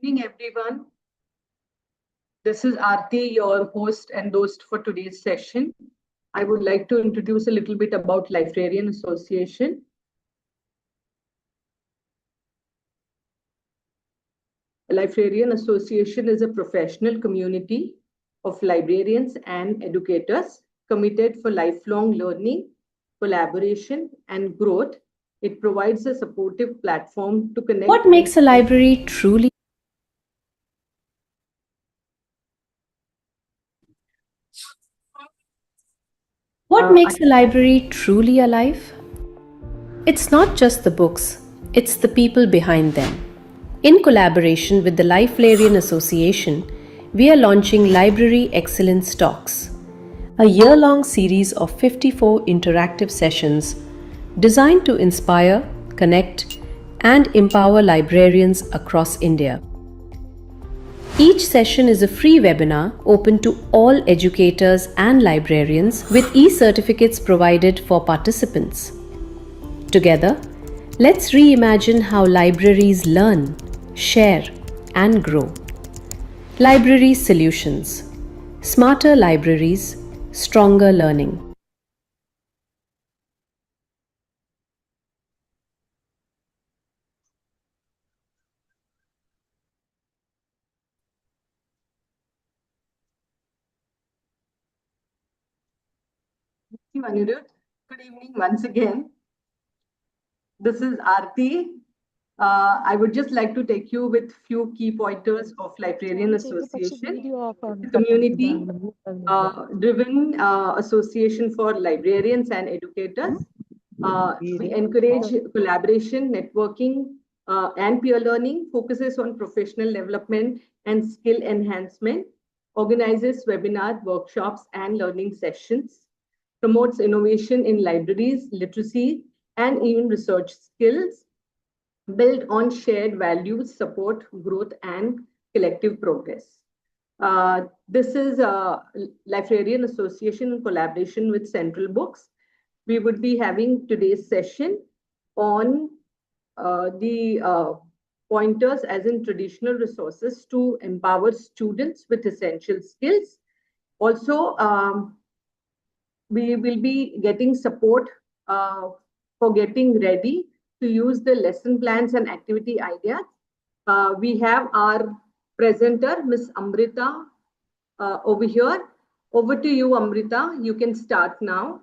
Evening, everyone. This is Aarti, your host and host for today's session. I would like to introduce a little bit about Librarian Association. Librarian Association is a professional community of librarians and educators committed for lifelong learning, collaboration, and growth. It provides a supportive platform to connect. What makes a library truly? What makes a library truly alive? It's not just the books, it's the people behind them. In collaboration with the Librarian Association, we are launching Library Excellence Talks, a year-long series of 54 interactive sessions designed to inspire, connect, and empower librarians across India. Each session is a free webinar open to all educators and librarians with e-certificates provided for participants. Together, let's reimagine how libraries learn, share, and grow. Library Solutions. Smarter libraries, stronger learning. Thank you, Anirudh. Good evening once again. This is Aarti. I would just like to take you with few key pointers of Librarian Association. It's a community driven association for librarians and educators. We encourage collaboration, networking, and peer learning, focuses on professional development and skill enhancement, organizes webinars, workshops, and learning sessions, promotes innovation in libraries, literacy, and even research skills, built on shared values, support growth, and collective progress. This is a Librarian Association in collaboration with Central Books. We would be having today's session on the pointers as in traditional resources to empower students with essential skills. Also, we will be getting support for getting ready to use the lesson plans and activity ideas. We have our presenter, Ms. Amrita, over here. Over to you, Amrita. You can start now.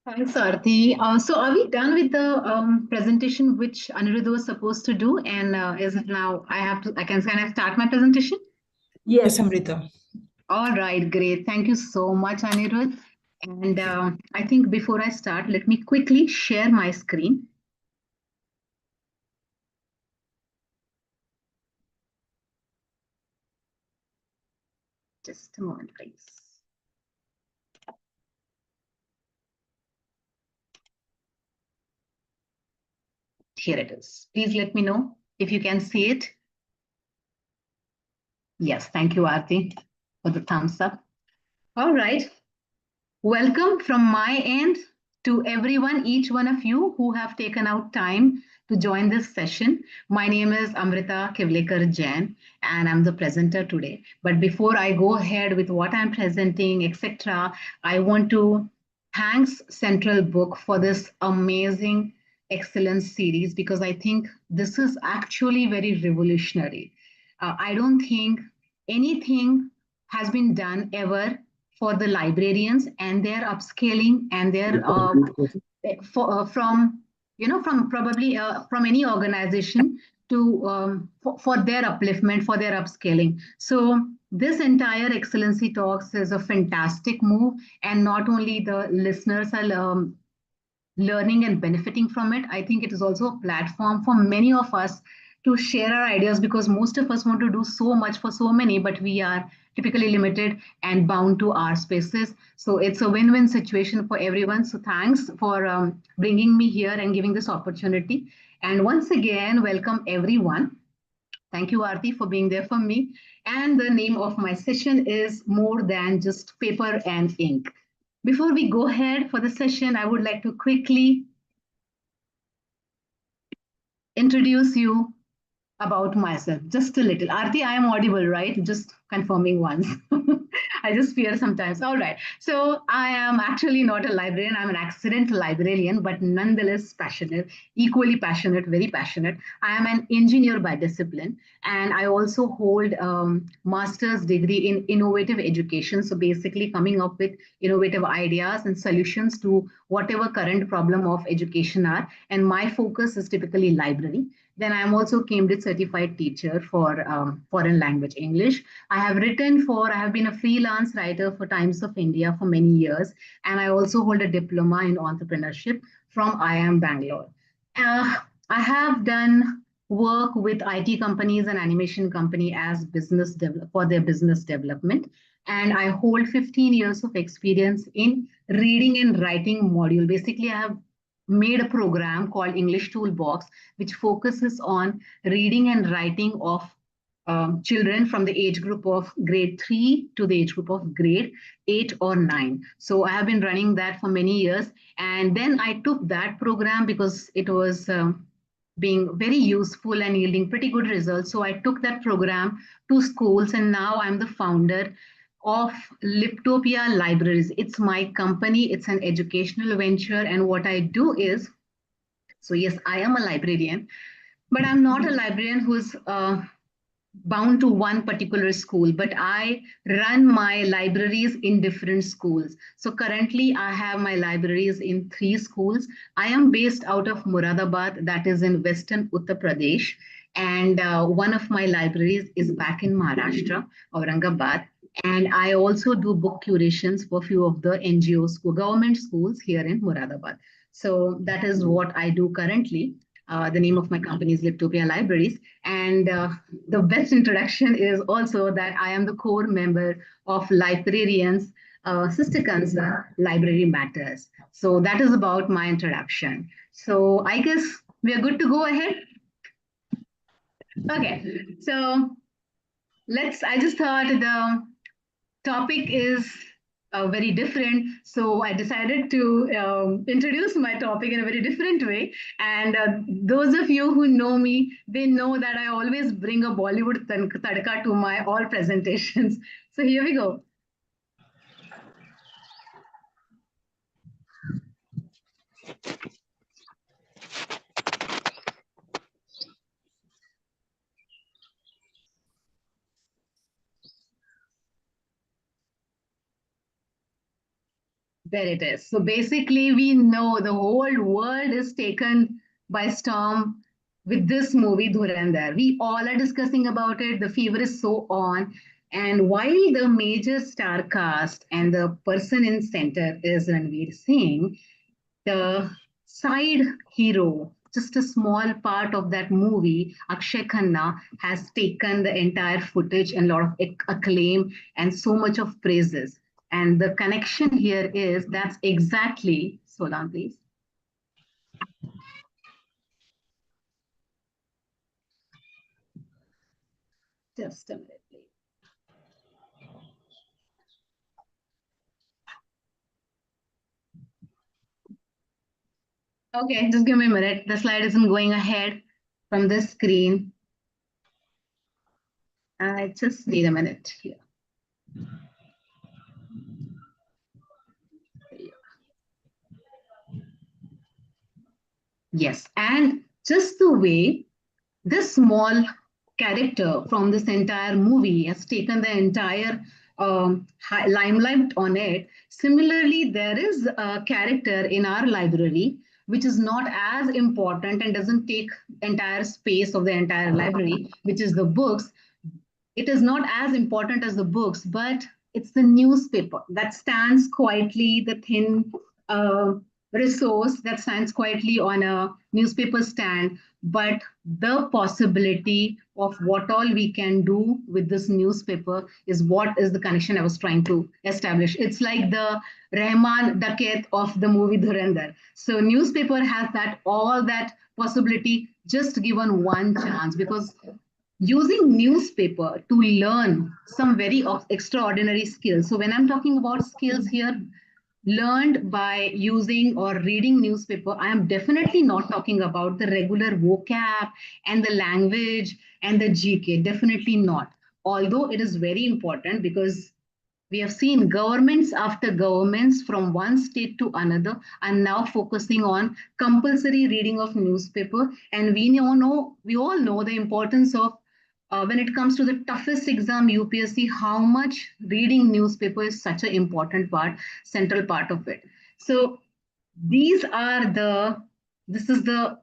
Thanks, Aarti. So are we done with the presentation which Anirudh was supposed to do? And is it now can I start my presentation? Yes, Amrita. All right, great. Thank you so much, Anirudh. And I think before I start, let me quickly share my screen. Just a moment, please. Here it is. Please let me know if you can see it. Yes, thank you, Aarti, for the thumbs up. All right. Welcome from my end to everyone, each one of you who have taken out time to join this session. My name is Amrita Kivlekar Jain, and I'm the presenter today. But before I go ahead with what I'm presenting, etc., I want to thank Central Book for this amazing excellence series, because I think this is actually very revolutionary. I don't think anything has been done ever for the librarians and their upscaling and their from any organization to for their upliftment, for their upscaling. So this entire Excellency Talks is a fantastic move, and not only the listeners are learning and benefiting from it, I think it is also a platform for many of us to share our ideas, because most of us want to do so much for so many, but we are typically limited and bound to our spaces. So it's a win-win situation for everyone. So thanks for bringing me here and giving this opportunity. And once again, welcome everyone. Thank you, Aarti, for being there for me. And the name of my session is More Than Just Paper and Ink. Before we go ahead for the session, I would like to quickly introduce you about myself, just a little. Aarti, I am audible, right? Just confirming once. I just fear sometimes. All right. So I am actually not a librarian. I'm an accidental librarian, but nonetheless passionate, equally passionate, very passionate. I am an engineer by discipline, and I also hold master's degree in innovative education. So basically coming up with innovative ideas and solutions to whatever current problem of education are. And my focus is typically library. Then I'm also Cambridge certified teacher for foreign language English. I have been a freelance writer for Times of India for many years, and I also hold a diploma in entrepreneurship from IIM Bangalore. I have done work with IT companies and animation company as for their business development, and I hold 15 years of experience in reading and writing module. Basically, I have made a program called English Toolbox, which focuses on reading and writing of children from the age group of grade 3 to the age group of grade 8 or 9. So I have been running that for many years. And then I took that program because it was being very useful and yielding pretty good results. So I took that program to schools, and now I'm the founder of Liptopia Libraries. It's my company, it's an educational venture. And what I do is, so yes, I am a librarian, but I'm not a librarian who's bound to one particular school, but I run my libraries in different schools. So currently I have my libraries in 3 schools. I am based out of Muradabad, that is in Western Uttar Pradesh. And one of my libraries is back in Maharashtra, Aurangabad. And I also do book curations for a few of the NGO government schools here in Muradabad. So that is what I do currently. The name of my company is Liptopia Libraries. And the best introduction is also that I am the core member of Librarians Sister Concern Library Matters. So that is about my introduction. So I guess we are good to go ahead. Okay, so I just thought the topic is very different. So I decided to introduce my topic in a very different way. And those of you who know me, they know that I always bring a Bollywood tadka to my all presentations. So here we go. There it is. So basically, we know the whole world is taken by storm with this movie, Dhurandhar. We all are discussing about it. The fever is so on. And while the major star cast and the person in center is Ranveer Singh, the side hero, just a small part of that movie, Akshay Khanna, has taken the entire footage and a lot of acclaim and so much of praises. And the connection here is that's exactly, hold on, please. Just a minute, please. Okay, just give me a minute. The slide isn't going ahead from this screen. I just need a minute here. Yes, and just the way this small character from this entire movie has taken the entire limelight on it. Similarly, there is a character in our library which is not as important and doesn't take entire space of the entire library, which is the books. it is not as important as the books, but it's the newspaper that stands quietly, the thin uh, resource that stands quietly on a newspaper stand. But the possibility of what all we can do with this newspaper is what is the connection I was trying to establish. It's like the Rahman Daket of the movie Dhurandhar. So newspaper has that all that possibility just given one chance, because using newspaper to learn some very extraordinary skills. So when I'm talking about skills here learned by using or reading newspaper, I am definitely not talking about the regular vocab and the language and the GK, definitely not. Although it is very important, because we have seen governments after governments from one state to another are now focusing on compulsory reading of newspaper, and we all know the importance of when it comes to the toughest exam UPSC, how much reading newspaper is such an important part, central part of it. So these are the this is the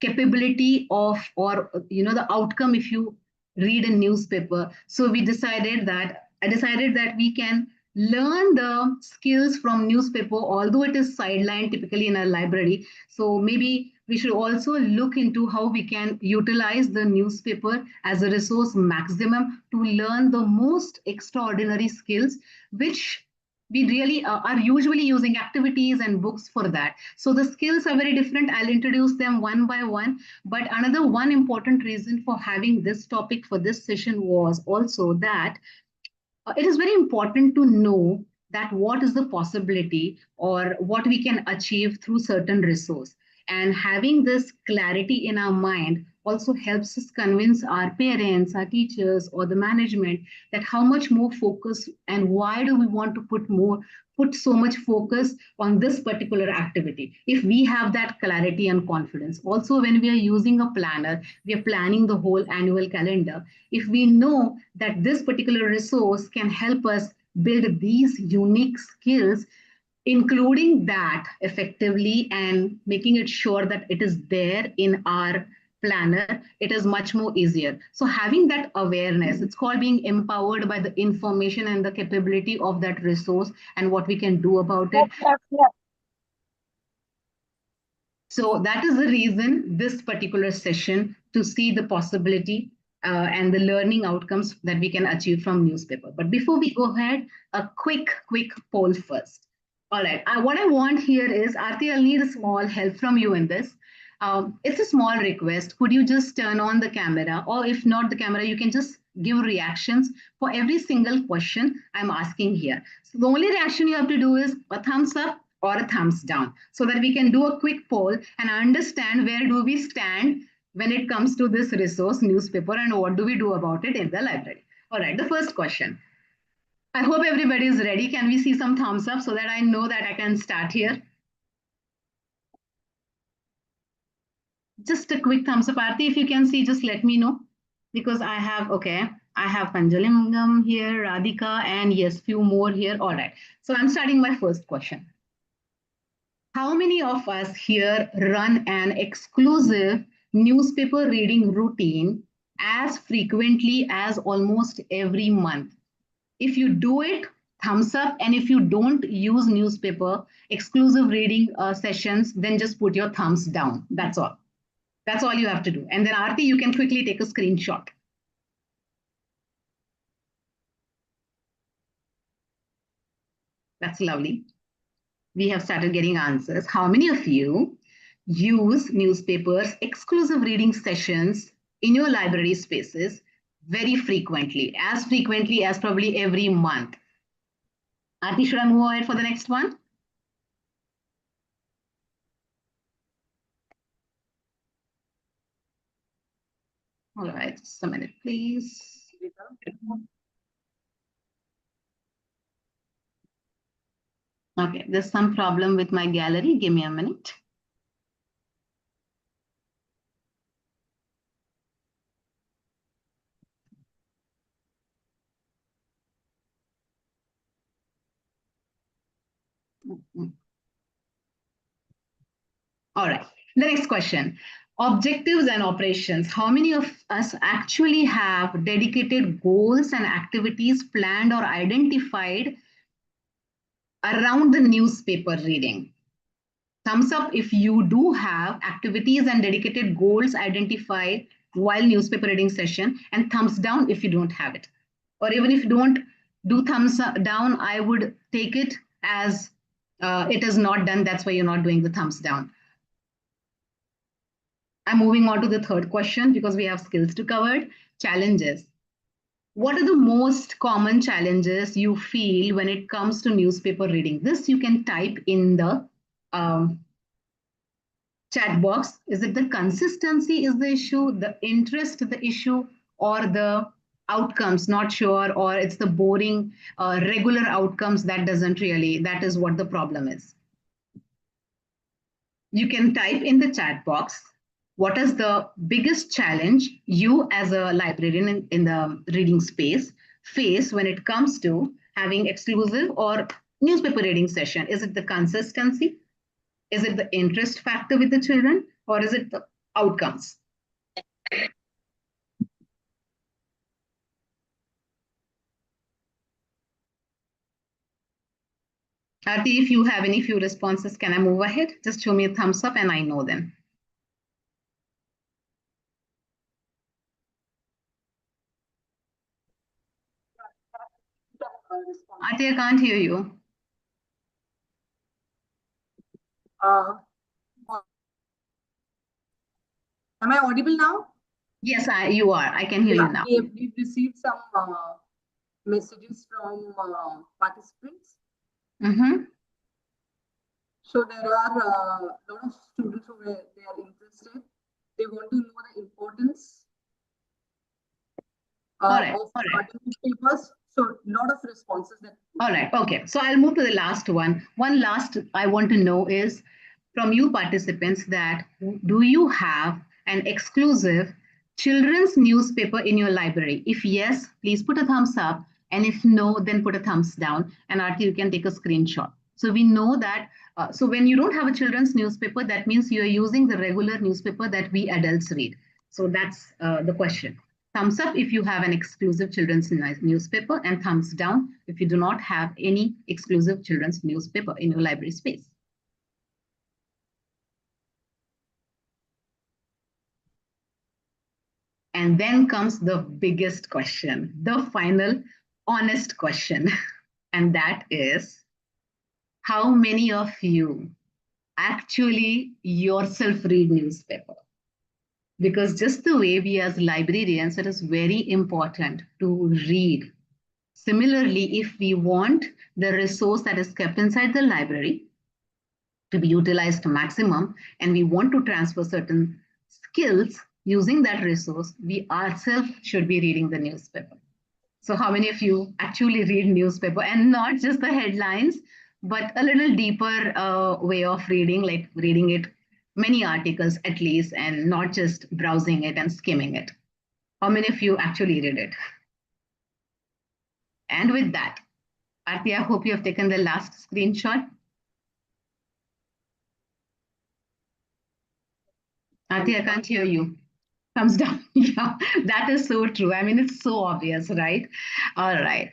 capability of, or the outcome if you read a newspaper. So I decided that we can learn the skills from newspaper, although it is sidelined typically in a library. So maybe we should also look into how we can utilize the newspaper as a resource maximum to learn the most extraordinary skills, which we really are usually using activities and books for that. So the skills are very different. I'll introduce them one by one. But another one important reason for having this topic for this session was also that it is very important to know that what is the possibility or what we can achieve through certain resource, and having this clarity in our mind also helps us convince our parents, our teachers, or the management that how much more focus and why do we want to put so much focus on this particular activity. If we have that clarity and confidence, also when we are using a planner, we are planning the whole annual calendar. If we know that this particular resource can help us build these unique skills, including that effectively and making it sure that it is there in our planner, it is much more easier. So having that awareness, it's called being empowered by the information and the capability of that resource and what we can do about it. So that is the reason this particular session, to see the possibility and the learning outcomes that we can achieve from newspaper. But before we go ahead, a quick poll first. All right, what I want here is, Aarti, I'll need a small help from you in this. It's a small request. Could you just turn on the camera, or if not the camera, you can just give reactions for every single question I'm asking here. So the only reaction you have to do is a thumbs up or a thumbs down, so that we can do a quick poll and understand where do we stand when it comes to this resource newspaper and what do we do about it in the library. All right, the first question. I hope everybody is ready. Can we see some thumbs up so that I know that I can start here? Just a quick thumbs up. Aarti, if you can see, just let me know. Because I have Panjalingam here, Radhika, and yes, few more here. All right. So I'm starting my first question. How many of us here run an exclusive newspaper reading routine as frequently as almost every month? If you do it, thumbs up. And if you don't use newspaper exclusive reading sessions, then just put your thumbs down. That's all. That's all you have to do. And then Aarti, you can quickly take a screenshot. That's lovely. We have started getting answers. How many of you use newspapers exclusive reading sessions in your library spaces very frequently, as probably every month? Aarti, should I move ahead for the next one? All right, just a minute, please. Okay, there's some problem with my gallery. Give me a minute. All right, the next question. Objectives and operations. How many of us actually have dedicated goals and activities planned or identified around the newspaper reading? Thumbs up if you do have activities and dedicated goals identified while newspaper reading session, and thumbs down if you don't have it. Or even if you don't do thumbs down, I would take it as it is not done. That's why you're not doing the thumbs down. I'm moving on to the third question because we have skills to cover. Challenges. What are the most common challenges you feel when it comes to newspaper reading? This you can type in the chat box. Is it the consistency is the issue, the interest the issue, or the outcomes? Not sure, or it's the boring regular outcomes that doesn't really, that is what the problem is. You can type in the chat box what is the biggest challenge you as a librarian in the reading space face when it comes to having exclusive or newspaper reading session. Is it the consistency? Is it the interest factor with the children, or is it the outcomes? Arti, if you have any few responses, can I move ahead? Just show me a thumbs up and I know them. Arti, I can't hear you. Am I audible now? Yes, you are. I can hear you now. We've received some messages from participants. So there are a lot of students who they are interested. They want to know the importance of newspapers. So a lot of responses. All right. Okay. So I'll move to the last one. One last I want to know is from you participants that do you have an exclusive children's newspaper in your library? If yes, please put a thumbs up. And if no, then put a thumbs down. And Arti, you can take a screenshot. So we know that. So when you don't have a children's newspaper, that means you're using the regular newspaper that we adults read. So that's the question. Thumbs up if you have an exclusive children's newspaper, and thumbs down if you do not have any exclusive children's newspaper in your library space. And then comes the biggest question, the final honest question. And that is, how many of you actually yourself read newspaper? Because just the way we as librarians, it is very important to read. Similarly, if we want the resource that is kept inside the library to be utilized to maximum, and we want to transfer certain skills using that resource, we ourselves should be reading the newspaper. So how many of you actually read newspaper, and not just the headlines, but a little deeper way of reading, like reading it many articles at least, and not just browsing it and skimming it? How many of you actually read it? And with that, Arti, I hope you have taken the last screenshot. Arti, I can't hear you. Thumbs down. Yeah, that is so true. I mean, it's so obvious, right? All right.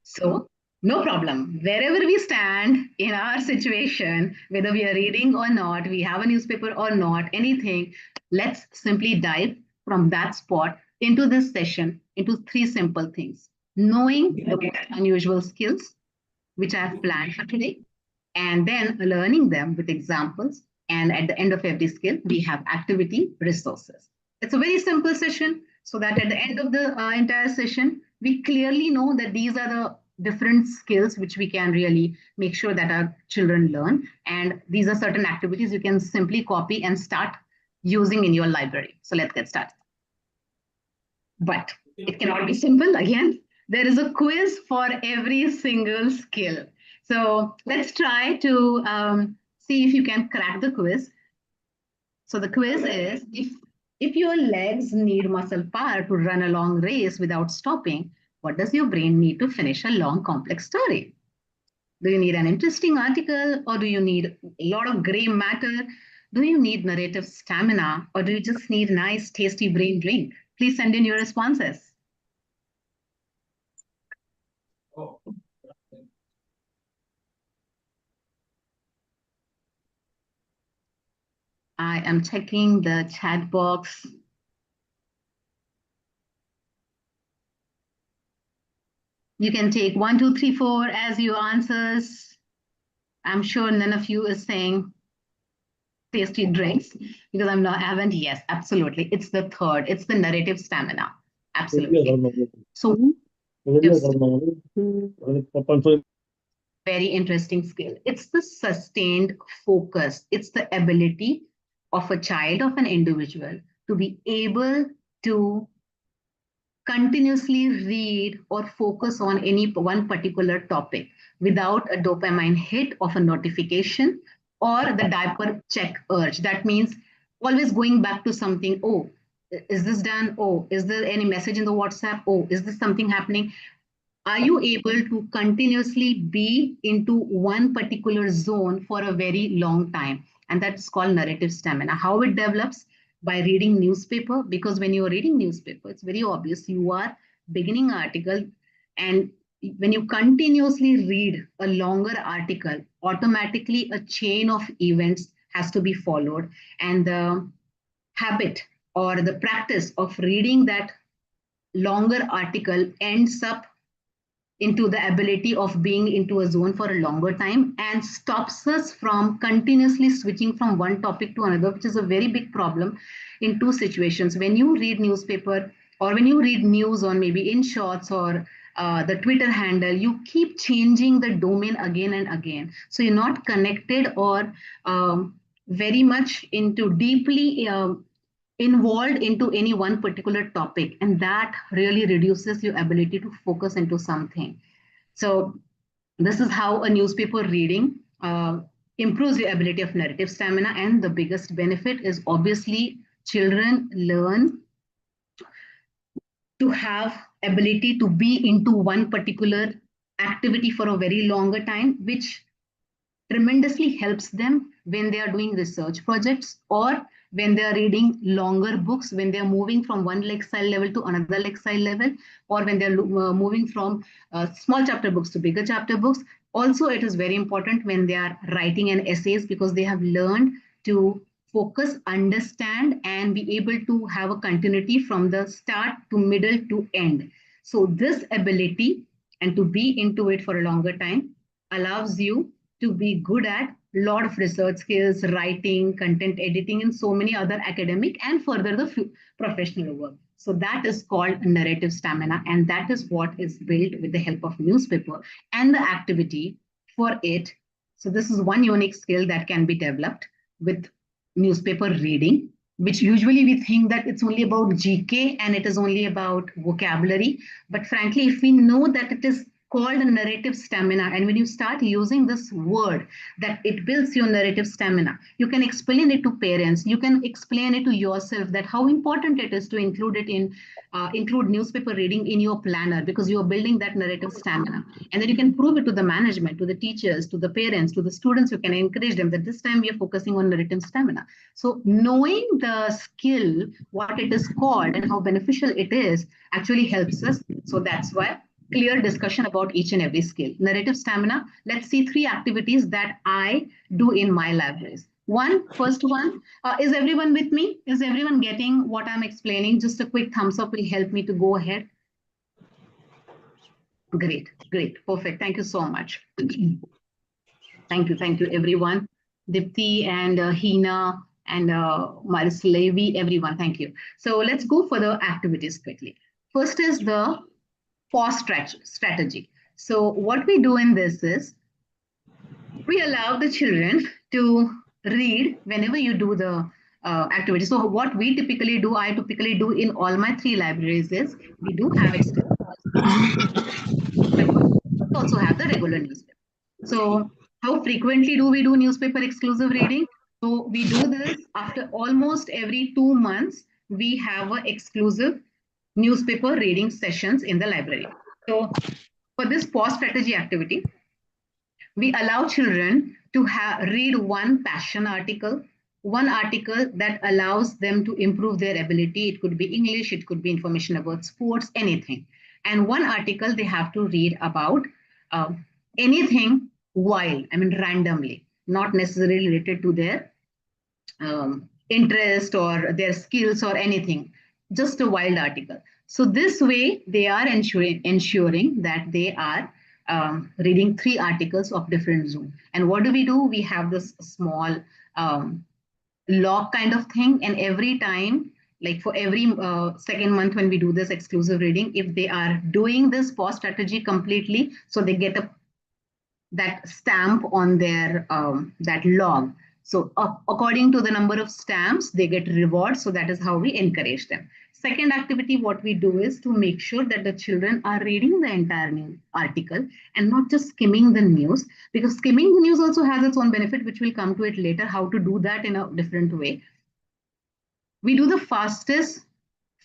So no problem. Wherever we stand in our situation, whether we are reading or not, we have a newspaper or not, anything, let's simply dive from that spot into this session into three simple things. Knowing the unusual skills, which I have planned for today, and then learning them with examples. And at the end of every skill, we have activity resources. It's a very simple session, so that at the end of the entire session, we clearly know that these are the different skills which we can really make sure that our children learn. And these are certain activities you can simply copy and start using in your library. So let's get started. But it cannot be simple. Again, there is a quiz for every single skill. So let's try to see if you can crack the quiz. So the quiz is, if your legs need muscle power to run a long race without stopping, what does your brain need to finish a long, complex story? Do you need an interesting article, or do you need a lot of gray matter? Do you need narrative stamina, or do you just need a nice, tasty brain drink? Please send in your responses. I am checking the chat box. You can take 1, 2, 3, 4 as your answers. I'm sure none of you is saying tasty drinks because I haven't. Yes, absolutely. It's the third. It's the narrative stamina. Absolutely. So yes, very interesting skill. It's the sustained focus. It's the ability of a child, of an individual, to be able to continuously read or focus on any one particular topic without a dopamine hit of a notification or the diaper check urge. That means always going back to something. Oh, is this done? Oh, is there any message in the WhatsApp? Oh, is this something happening? Are you able to continuously be into one particular zone for a very long time? And that's called narrative stamina. How it develops? By reading newspaper, because when you're reading newspaper, it's very obvious you are beginning article, and when you continuously read a longer article, automatically a chain of events has to be followed, and the habit or the practice of reading that longer article ends up into the ability of being into a zone for a longer time and stops us from continuously switching from one topic to another, which is a very big problem in two situations. When you read newspaper or when you read news on maybe in shorts or the Twitter handle, you keep changing the domain again and again. So you're not connected or very much into deeply involved into any one particular topic, and that really reduces your ability to focus into something. So this is how a newspaper reading improves your ability of narrative stamina, and the biggest benefit is obviously children learn to have ability to be into one particular activity for a very longer time, which tremendously helps them when they are doing research projects or when they are reading longer books, when they are moving from one lexile level to another lexile level, or when they're moving from small chapter books to bigger chapter books. Also, it is very important when they are writing an essays, because they have learned to focus, understand, and be able to have a continuity from the start to middle to end. So this ability and to be into it for a longer time allows you to be good at a lot of research skills, writing, content editing, and so many other academic and further the professional work. So that is called narrative stamina, and that is what is built with the help of newspaper and the activity for it. So this is one unique skill that can be developed with newspaper reading, which usually we think that it's only about GK and it is only about vocabulary. But frankly, if we know that it is called a narrative stamina, and when you start using this word, that it builds your narrative stamina, you can explain it to parents, you can explain it to yourself that how important it is to include it in include newspaper reading in your planner, because you are building that narrative stamina. And then you can prove it to the management, to the teachers, to the parents, to the students. You can encourage them that this time we are focusing on narrative stamina. So knowing the skill, what it is called and how beneficial it is, actually helps us. So that's why clear discussion about each and every skill. Narrative stamina, let's see 3 activities that I do in my libraries. First one, is everyone with me? Is everyone getting what I'm explaining? Just a quick thumbs up will help me to go ahead. Great, perfect. Thank you so much. Thank you, everyone. Dipti and Hina and Maris Levi, everyone, thank you. So let's go for the activities quickly. First is the pause strategy. So what we do in this is we allow the children to read whenever you do the activity. So what we typically do, I typically do in all my 3 libraries is we do have exclusive newspaper. We also have the regular newspaper. So how frequently do we do newspaper exclusive reading? So we do this after almost every 2 months. We have an exclusive newspaper reading sessions in the library. So for this pause strategy activity, we allow children to read one passion article, one article that allows them to improve their ability. It could be English, it could be information about sports, anything. And one article they have to read about uh, anything wild, I mean, randomly, not necessarily related to their interest or their skills or anything, just a wild article. So this way they are ensuring that they are reading three articles of different zone. And what do? We have this small um, log kind of thing, and every time, like for every second month when we do this exclusive reading, if they are doing this pause strategy completely, so they get a that stamp on their that log. So according to the number of stamps, they get rewards. So that is how we encourage them. Second activity, what we do is to make sure that the children are reading the entire new article and not just skimming the news, because skimming the news also has its own benefit, which we'll come to it later, how to do that in a different way. We do the fastest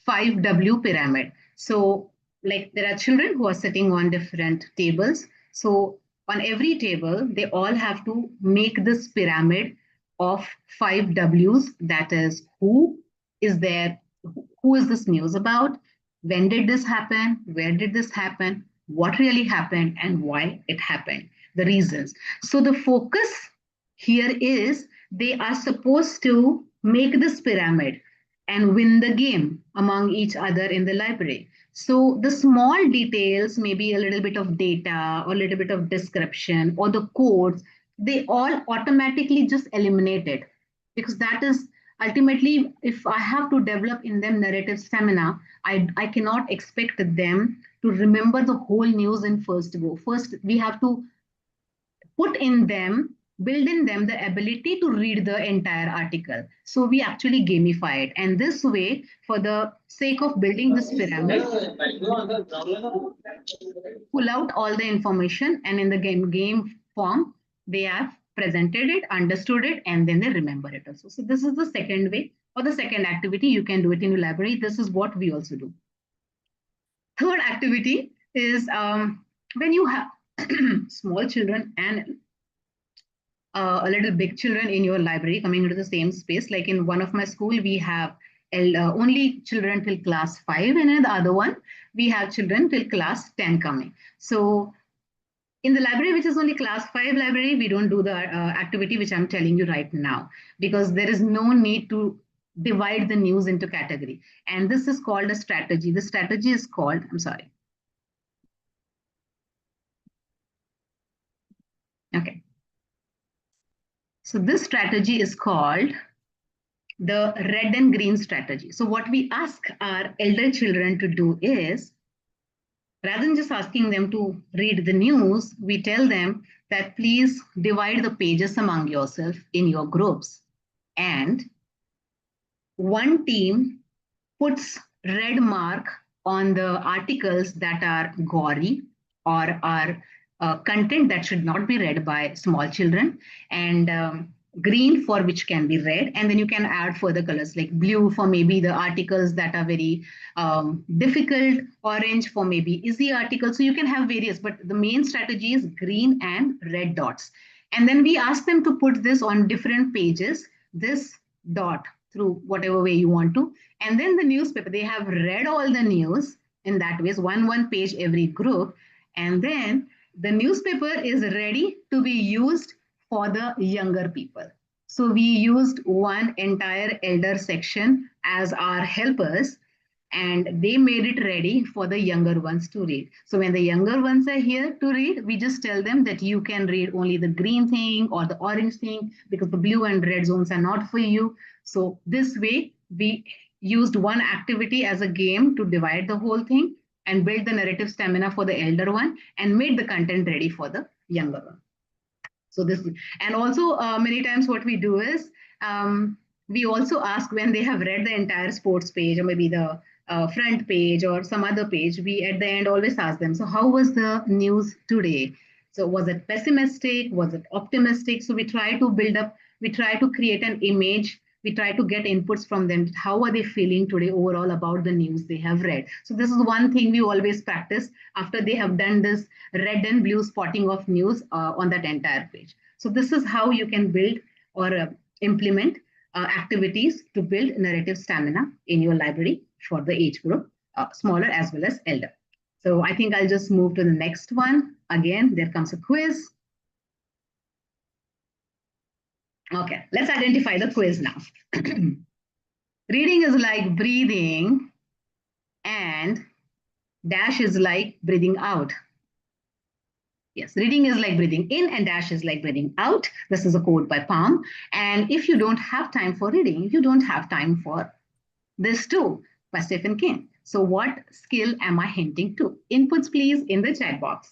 5W pyramid. So, like there are children who are sitting on different tables. So, on every table, they all have to make this pyramid of 5Ws. That is, who is there? Who is this news about? When did this happen? Where did this happen? What really happened and why it happened? The reasons. So, the focus here is they are supposed to make this pyramid and win the game among each other in the library. So the small details, maybe a little bit of data or a little bit of description or the codes, they all automatically just eliminate it, because that is ultimately, if I have to develop in them narrative stamina, I cannot expect them to remember the whole news in first go. First, we have to put in them, build in them the ability to read the entire article. So we actually gamify it. And this way, for the sake of building this pyramid, pull out all the information, and in the game form, they have presented it, understood it, and then they remember it also. So this is the second way, or the second activity. You can do it in your library. This is what we also do. Third activity is when you have small children and a little big children in your library coming into the same space. Like in one of my school, we have only children till class 5, and in the other one, we have children till class 10 coming. So in the library, which is only class 5 library, we don't do the activity which I'm telling you right now, because there is no need to divide the news into category. And this is called a strategy. The strategy is called, I'm sorry. Okay. So this strategy is called the red and green strategy. So what we ask our elder children to do is, rather than just asking them to read the news, we tell them that please divide the pages among yourself in your groups. And one team puts red mark on the articles that are gory or are content that should not be read by small children, and green for which can be read. And then you can add further colors like blue for maybe the articles that are very difficult, orange for maybe easy articles. So you can have various, but the main strategy is green and red dots. And then we ask them to put this on different pages, this dot through whatever way you want to. And then the newspaper, they have read all the news in that way, one page every group. And then the newspaper is ready to be used for the younger people. So we used one entire elder section as our helpers, and they made it ready for the younger ones to read. So when the younger ones are here to read, we just tell them that you can read only the green thing or the orange thing, because the blue and red zones are not for you. So this way, we used one activity as a game to divide the whole thing and build the narrative stamina for the elder one and made the content ready for the younger one. So this, and also many times what we do is we also ask when they have read the entire sports page or maybe the front page or some other page, we at the end always ask them, so how was the news today? So was it pessimistic? Was it optimistic? So we try to build up, we try to create an image, we try to get inputs from them. How are they feeling today overall about the news they have read? So this is one thing we always practice after they have done this red and blue spotting of news on that entire page. So this is how you can build or implement activities to build narrative stamina in your library for the age group, smaller as well as elder. So I think I'll just move to the next one. Again, there comes a quiz. Okay, let's identify the quiz now. Reading is like breathing, and dash is like breathing out. Yes, reading is like breathing in and dash is like breathing out. This is a quote by Palm. And if you don't have time for reading, you don't have time for this too, by Stephen King. So what skill am I hinting to? Inputs, please, in the chat box.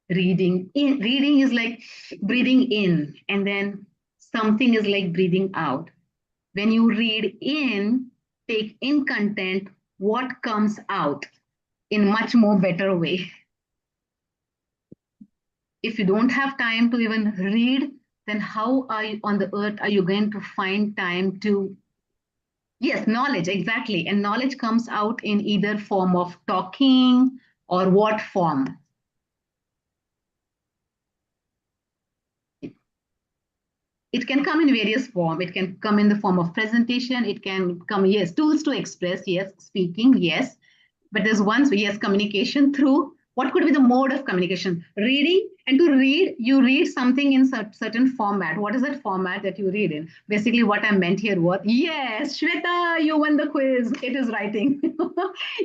Reading is like breathing in, and then something is like breathing out. When you read in, take in content, what comes out in much more better way. If you don't have time to even read, then how are you on the earth are you going to find time to, yes, knowledge, exactly. And knowledge comes out in either form of talking or what form? It can come in various form. It can come in the form of presentation. It can come, yes, tools to express, yes, speaking, yes. But there's one, so yes, communication through, what could be the mode of communication? Reading, and to read, you read something in certain format. What is that format that you read in? Basically, what I meant here was, yes, Shweta, you won the quiz. It is writing.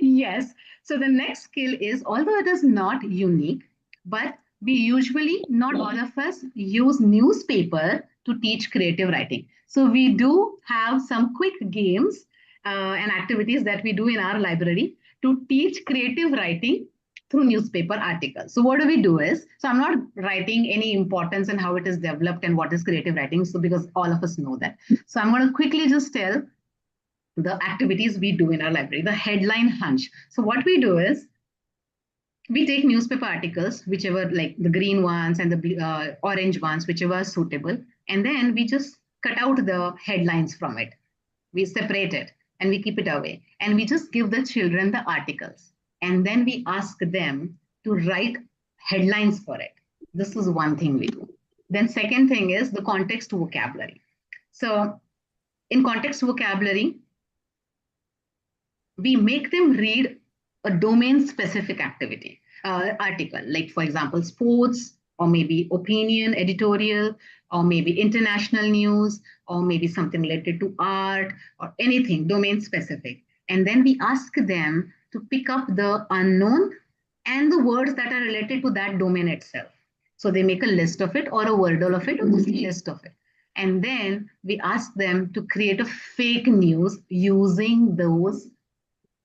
Yes. So the next skill is, although it is not unique, but we usually, not all of us, use newspaper to teach creative writing. So we do have some quick games and activities that we do in our library to teach creative writing through newspaper articles. So what do we do is, so I'm not writing any importance in how it is developed and what is creative writing, so because all of us know that. So I'm going to quickly just tell the activities we do in our library, the headline hunch. So what we do is, we take newspaper articles, whichever, like the green ones and the orange ones, whichever are suitable, and then we just cut out the headlines from it. We separate it and we keep it away, and we just give the children the articles, and then we ask them to write headlines for it. This is one thing we do. Then second thing is the context vocabulary. So in context vocabulary, we make them read a domain specific activity article, like for example sports, or maybe opinion editorial, or maybe international news, or maybe something related to art, or anything domain specific. And then we ask them to pick up the unknown and the words that are related to that domain itself. So they make a list of it, or a wordle of it, or just a list of it. And then we ask them to create a fake news using those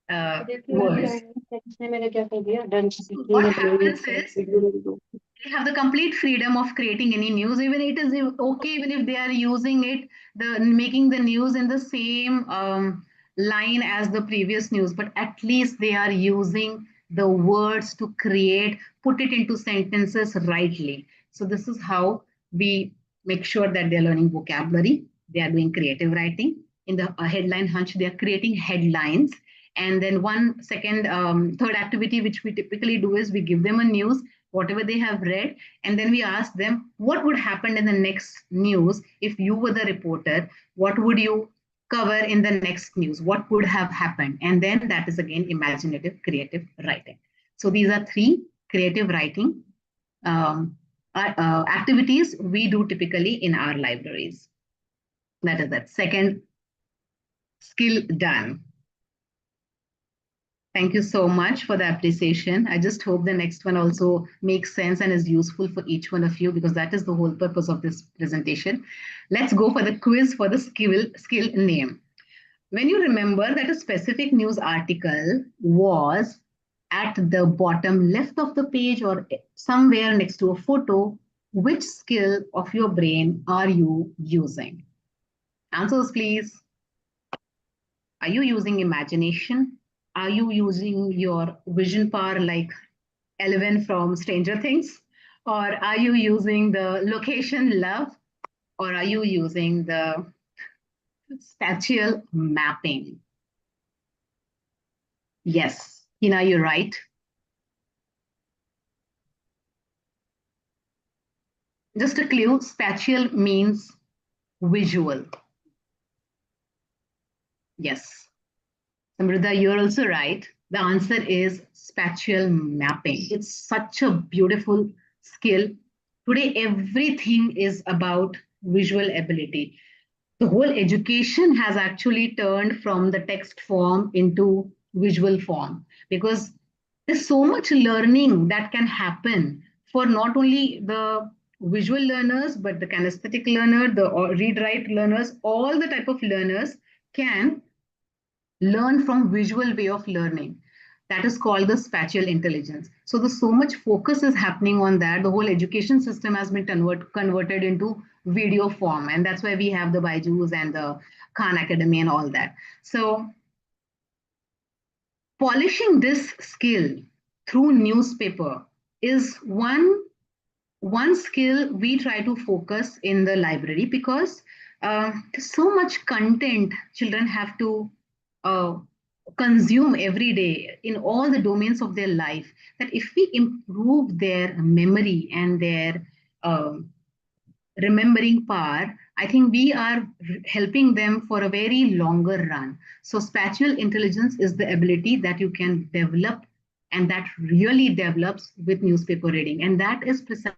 words. What happens is, they have the complete freedom of creating any news. Even it is okay, even if they are using it, the making the news in the same line as the previous news, but at least they are using the words to create, put it into sentences rightly. So this is how we make sure that they're learning vocabulary, they are doing creative writing. In the headline hunch, they are creating headlines. And then one second, third activity, which we typically do, is we give them a news, whatever they have read, and then we ask them what would happen in the next news if you were the reporter. What would you cover in the next news? What would have happened? And then that is again imaginative, creative writing. So these are three creative writing activities we do typically in our libraries. That is that second skill done. Thank you so much for the appreciation. I just hope the next one also makes sense and is useful for each one of you, because that is the whole purpose of this presentation. Let's go for the quiz for the skill name. When you remember that a specific news article was at the bottom left of the page or somewhere next to a photo, which skill of your brain are you using? Answers, please. Are you using imagination? Are you using your vision power like Eleven from Stranger Things? Or are you using the location love? Or are you using the spatial mapping? Yes, Hina, you're right. Just a clue, spatial means visual. Yes. Samrudha, you're also right. The answer is spatial mapping. It's such a beautiful skill. Today, everything is about visual ability. The whole education has actually turned from the text form into visual form because there's so much learning that can happen for not only the visual learners but the kinesthetic learner, the read write learners, all the type of learners can learn from visual way of learning. That is called the spatial intelligence. So there's so much focus is happening on that. The whole education system has been converted into video form, and that's why we have the Byju's and the Khan Academy and all that. So polishing this skill through newspaper is one skill we try to focus in the library because there's so much content children have to uh, consume every day in all the domains of their life, that if we improve their memory and their um remembering power, I think we are helping them for a very longer run. So, spatial intelligence is the ability that you can develop and that really develops with newspaper reading. And that is precisely,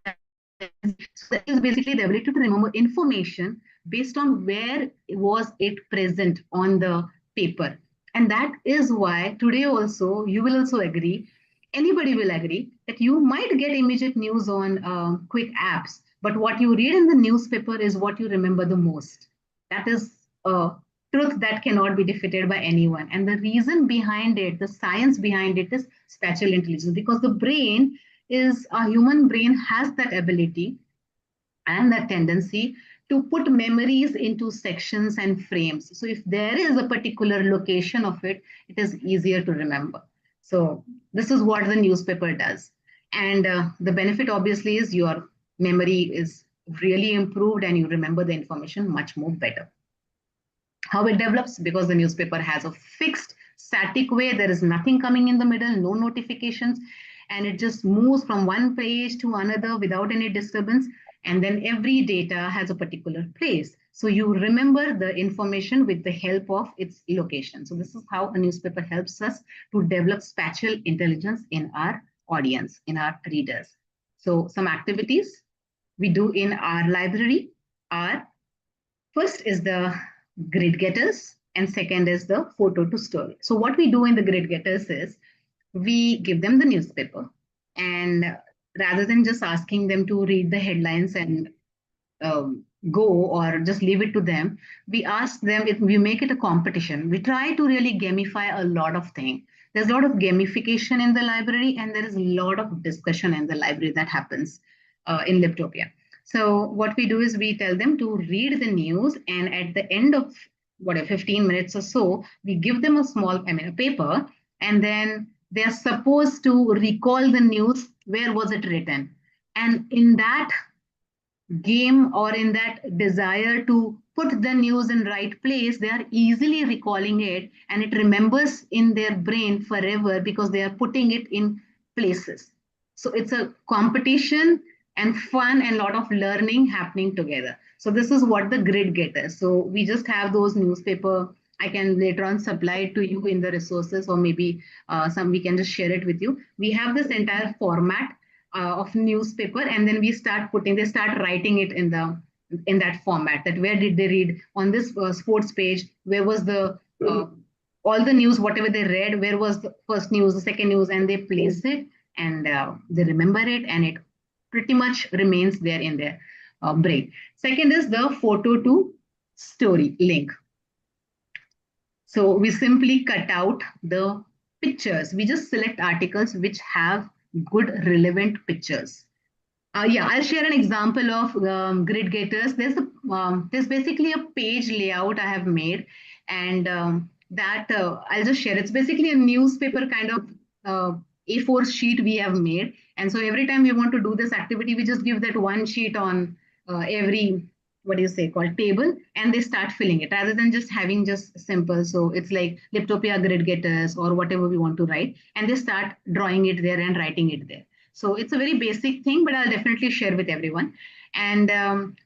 so that is basically the ability to remember information based on where was it present on the paper. And that is why today also, you will also agree, anybody will agree that you might get immediate news on quick apps, but what you read in the newspaper is what you remember the most. That is a truth that cannot be defeated by anyone. And the reason behind it, the science behind it, is spatial intelligence, because the brain is a human brain has that ability and that tendency to put memories into sections and frames. So if there is a particular location of it, it is easier to remember. So this is what the newspaper does. And the benefit obviously is your memory is really improved and you remember the information much more better. How it develops, because the newspaper has a fixed static way, there is nothing coming in the middle, no notifications, and it just moves from one page to another without any disturbance, and then every data has a particular place, so you remember the information with the help of its location. So this is how a newspaper helps us to develop spatial intelligence in our audience, in our readers. So some activities we do in our library are: first is the grid getters, and second is the photo to story. So what we do in the grid getters is we give them the newspaper, and rather than just asking them to read the headlines and go or just leave it to them, we ask them, if we make it a competition, we try to really gamify a lot of things. There's a lot of gamification in the library, and there is a lot of discussion in the library that happens in Liptopia. So what we do is we tell them to read the news, and at the end of whatever 15 minutes or so, we give them a small, a paper, and then they are supposed to recall the news. Where was it written? And in that game, or in that desire to put the news in right place, they are easily recalling it, and it remembers in their brain forever because they are putting it in places. So it's a competition and fun and a lot of learning happening together. So this is what the grid getters. So we just have those newspaper. I can later on supply it to you in the resources, or maybe some we can just share it with you. We have this entire format of newspaper, and then they start writing it in that format, that where did they read on this sports page, where was the all the news, whatever they read, where was the first news, the second news, and they place it, and they remember it, and it pretty much remains there in their brain. Second is the photo to story link. So we simply cut out the pictures. We just select articles which have good relevant pictures. Yeah, I'll share an example of grid getters. There's basically a page layout I have made, and that I'll just share. It's basically a newspaper kind of A4 sheet we have made, and so every time we want to do this activity, we just give that one sheet on every, what do you say, called table, and they start filling it rather than just having just simple. So it's like Liptopia grid getters or whatever we want to write, and they start drawing it there and writing it there. So it's a very basic thing, but I'll definitely share with everyone. And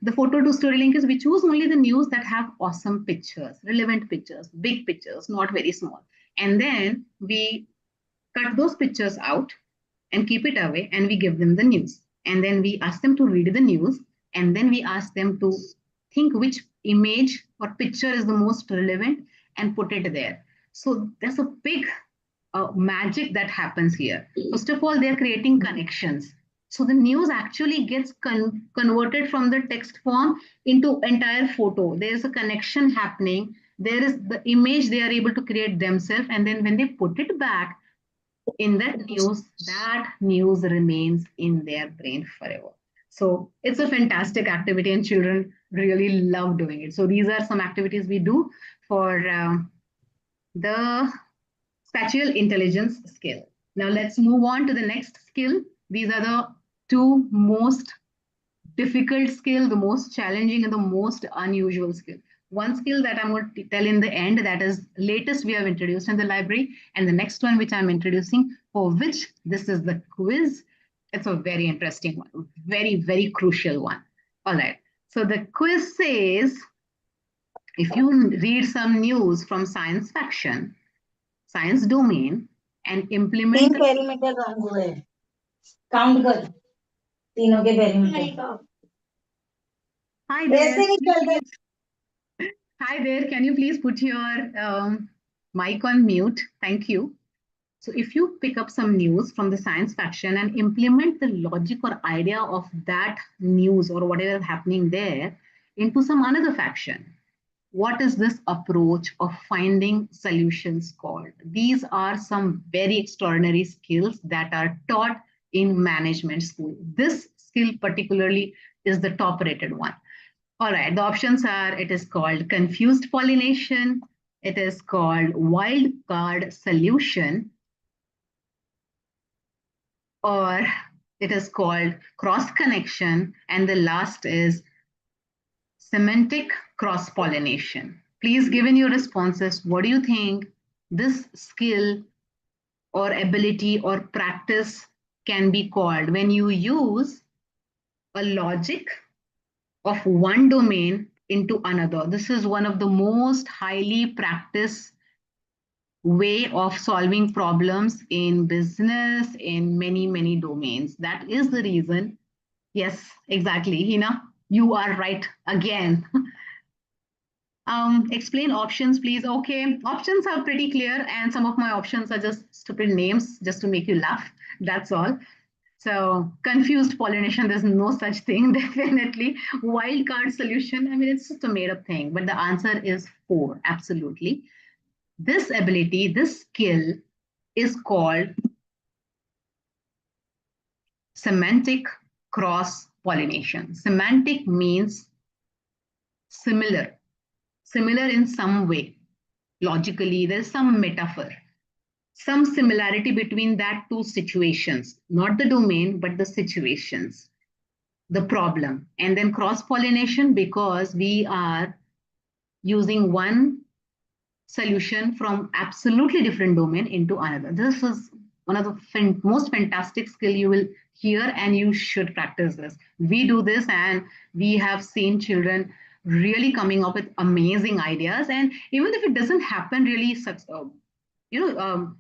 the photo to story link is we choose only the news that have awesome pictures, relevant pictures, big pictures, not very small. And then we cut those pictures out and keep it away, and we give them the news. And then we ask them to read the news, and then we ask them to think which image or picture is the most relevant and put it there. So there's a big magic that happens here. First of all, they're creating connections. So the news actually gets converted from the text form into entire photo. There's a connection happening. There is the image they are able to create themselves. And then when they put it back in that news remains in their brain forever. So it's a fantastic activity and children really love doing it. So these are some activities we do for the spatial intelligence skill. Now let's move on to the next skill. These are the two most difficult skill, the most challenging and the most unusual skill. One skill that I'm going to tell in the end, that is latest we have introduced in the library, and the next one which I'm introducing, for which this is the quiz. It's a very interesting one, very, very crucial one. All right. So the quiz says, if you read some news from science fiction, science domain, and implement perimeter रंग हुए count कर तीनों के perimeter Hi there. ऐसे नहीं चलते Hi there. Can you please put your mic on mute? Thank you. So if you pick up some news from the science fiction and implement the logic or idea of that news or whatever is happening there into some another faction, what is this approach of finding solutions called? These are some very extraordinary skills that are taught in management school. This skill particularly is the top rated one. All right, the options are, it is called confused pollination, it is called wild card solution, or it is called cross connection, and the last is semantic cross pollination. Please give in your responses. What do you think this skill or ability or practice can be called when you use a logic of one domain into another? This is one of the most highly practiced way of solving problems in business, in many, many domains. That is the reason. Yes, exactly. Hina, you are right again. Explain options, please. Okay, options are pretty clear, and some of my options are just stupid names just to make you laugh. That's all. So confused pollination, there's no such thing, definitely. Wildcard solution, I mean, it's just a made up thing, but the answer is 4, absolutely. This ability, this skill is called semantic cross pollination. Semantic means similar, similar in some way. Logically, there's some metaphor, some similarity between that two situations, not the domain, but the situations, the problem. And then cross pollination, because we are using one solution from absolutely different domain into another. This is one of the most fantastic skill you will hear, and you should practice this. We do this, and we have seen children really coming up with amazing ideas. And even if it doesn't happen really, you know,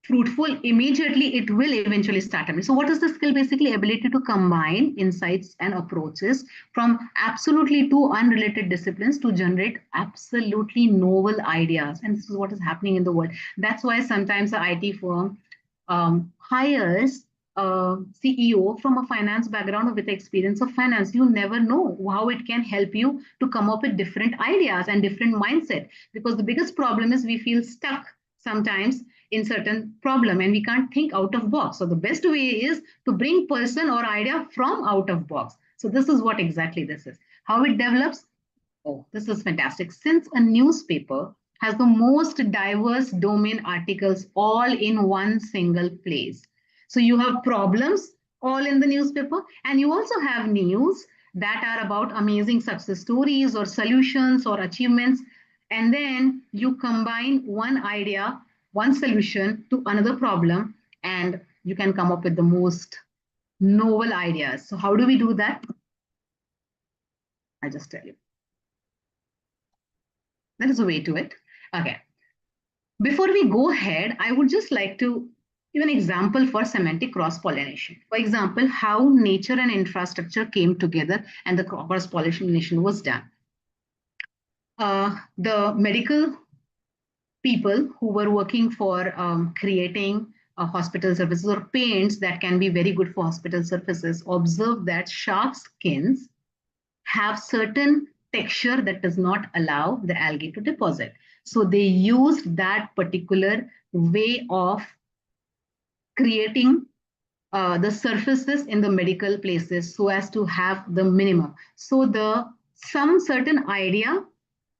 fruitful immediately, it will eventually start happening. So what is the skill? Basically, ability to combine insights and approaches from absolutely two unrelated disciplines to generate absolutely novel ideas. And this is what is happening in the world. That's why sometimes the IT firm hires a CEO from a finance background or with experience of finance. You never know how it can help you to come up with different ideas and different mindset, because the biggest problem is we feel stuck sometimes in certain problem and we can't think out of box. So the best way is to bring person or idea from out of box. So this is what exactly this is. How it develops? Oh, this is fantastic. Since a newspaper has the most diverse domain articles all in one single place. So you have problems all in the newspaper, and you also have news that are about amazing success stories or solutions or achievements. And then you combine one idea, one solution to another problem, and you can come up with the most novel ideas. So how do we do that? I'll just tell you. There is a way to it. Okay. Before we go ahead, I would just like to give an example for semantic cross-pollination. For example, how nature and infrastructure came together and the cross-pollination was done. The medical people who were working for creating hospital services or paints that can be very good for hospital surfaces observed that shark skins have certain texture that does not allow the algae to deposit. So they used that particular way of creating the surfaces in the medical places so as to have the minimum. So the some certain idea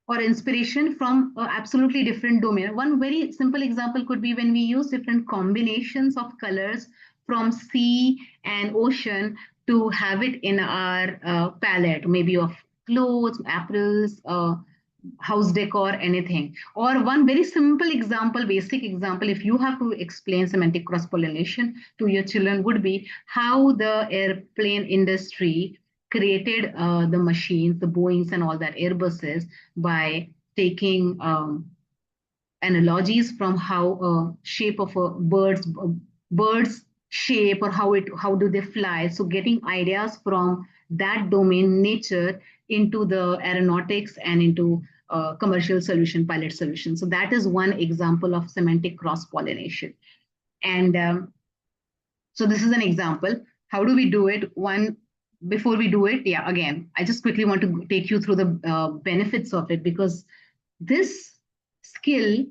or inspiration from an absolutely different domain. One very simple example could be when we use different combinations of colors from sea and ocean to have it in our palette, maybe of clothes, apples, house decor, anything. Or one very simple example, basic example, if you have to explain semantic cross-pollination to your children would be how the airplane industry created the machines, the Boeings and all that, Airbuses, by taking analogies from how shape of a bird's shape or how do they fly. So getting ideas from that domain, nature, into the aeronautics and into commercial solution, pilot solution. So that is one example of semantic cross-pollination. And so this is an example. How do we do it? One, before we do it, yeah, again, I just quickly want to take you through the benefits of it, because this skill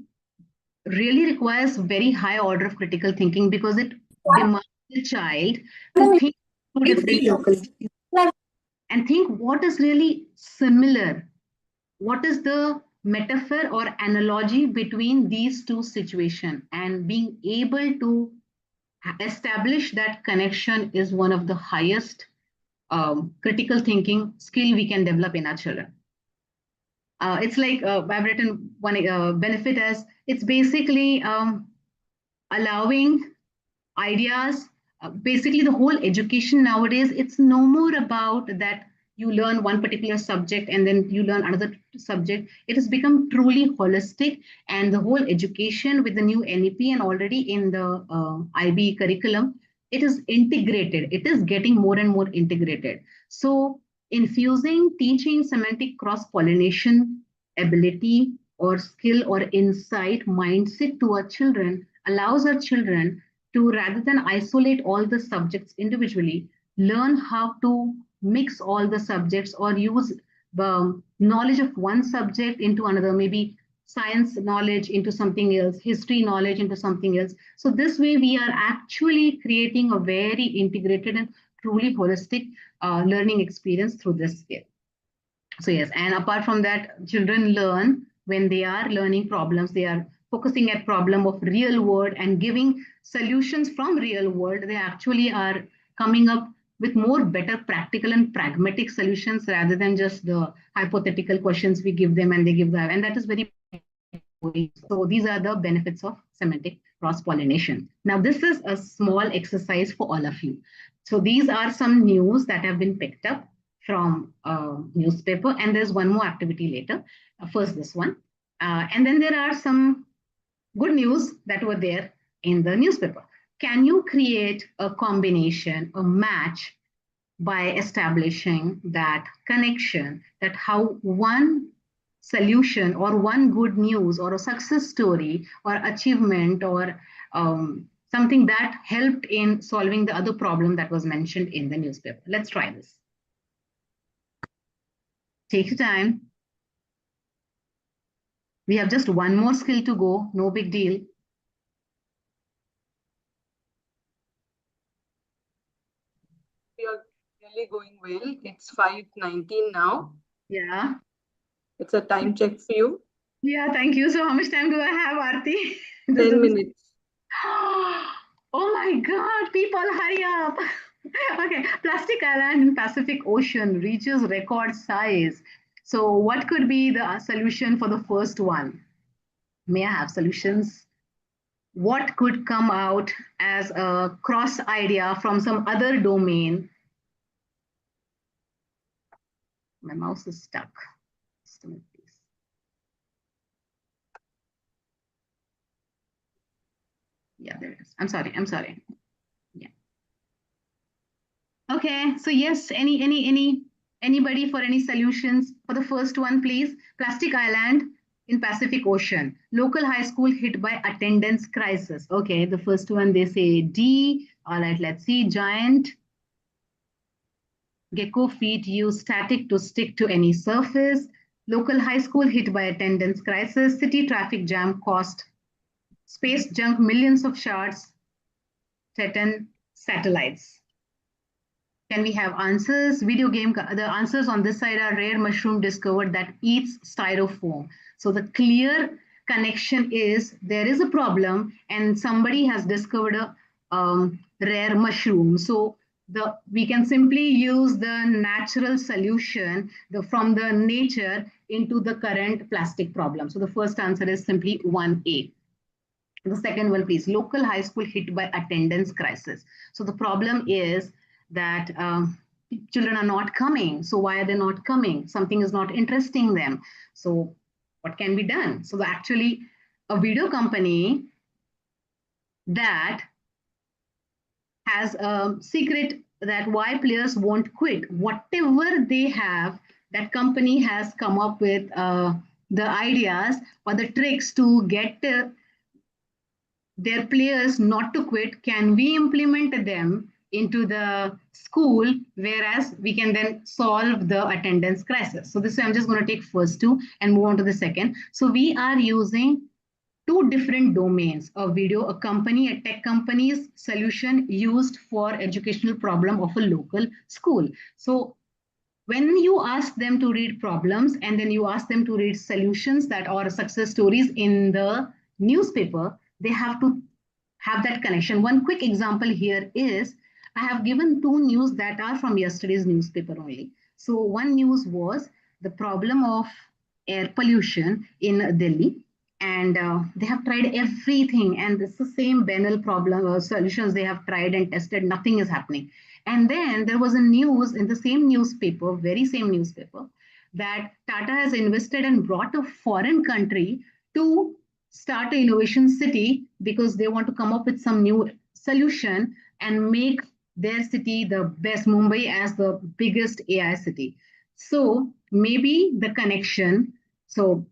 really requires very high order of critical thinking, because it demands the child to think through different locals and think what is really similar. What is the metaphor or analogy between these two situations, and being able to establish that connection is one of the highest critical thinking skill we can develop in our children. It's like I've written one benefit as it's basically allowing ideas. Basically, the whole education nowadays, it's no more about that you learn one particular subject and then you learn another subject. It has become truly holistic, and the whole education with the new NEP and already in the IB curriculum, it is integrated. It is getting more and more integrated. So infusing teaching semantic cross-pollination ability or skill or insight mindset to our children allows our children to, rather than isolate all the subjects individually, learn how to mix all the subjects or use the knowledge of one subject into another, maybe science knowledge into something else, history knowledge into something else. So this way we are actually creating a very integrated and truly holistic learning experience through this skill. So yes, and apart from that, children learn when they are learning problems, they are focusing at problem of real world and giving solutions from real world. They actually are coming up with more better practical and pragmatic solutions rather than just the hypothetical questions we give them and they give that. And that is very so these are the benefits of semantic cross-pollination. Now, this is a small exercise for all of you. So these are some news that have been picked up from newspaper, and there's one more activity later. First, this one. And then there are some good news that were there in the newspaper. Can you create a combination, a match, by establishing that connection, that how one solution or one good news or a success story or achievement or something that helped in solving the other problem that was mentioned in the newspaper. Let's try this. Take your time. We have just one more skill to go, no big deal. We are really going well. It's 5:19 now. Yeah. It's a time check for you. Yeah, thank you. So how much time do I have, Aarti? 10 minutes. Oh my God, people, hurry up. Okay, plastic island in Pacific Ocean reaches record size. So what could be the solution for the first one? May I have solutions? What could come out as a cross idea from some other domain? My mouse is stuck. Just a minute, please. Yeah, there it is. I'm sorry. Yeah. Okay, so yes, anybody for any solutions for the first one, please? Plastic Island in Pacific Ocean. Local high school hit by attendance crisis. Okay, the first one they say D. All right, let's see. Giant gecko feet use static to stick to any surface. Local high school hit by attendance crisis. City traffic jam cost. Space junk millions of shards. Titan satellites. Can we have answers? Video game, the answers on this side are rare mushroom discovered that eats styrofoam. So the clear connection is there is a problem and somebody has discovered a rare mushroom. So we can simply use the natural solution from the nature into the current plastic problem. So the first answer is simply 1A. The second one, please. Local high school hit by attendance crisis. So the problem is that children are not coming. So why are they not coming? Something is not interesting them. So what can be done? So actually, a video company that has a secret that why players won't quit. Whatever they have, that company has come up with the ideas or the tricks to get their players not to quit. Can we implement them into the school, whereas we can then solve the attendance crisis? So this way I'm just going to take first two and move on to the second. So we are using two different domains of video, a company, a tech company's solution used for educational problem of a local school. So when you ask them to read problems and then you ask them to read solutions that are success stories in the newspaper, they have to have that connection. One quick example here is I have given two news that are from yesterday's newspaper only. So one news was the problem of air pollution in Delhi. And they have tried everything, and it's the same banal problem solutions they have tried and tested. Nothing is happening. And then there was a news in the same newspaper, very same newspaper, that Tata has invested and brought a foreign country to start an innovation city because they want to come up with some new solution and make their city the best, Mumbai as the biggest AI city. So maybe the connection. So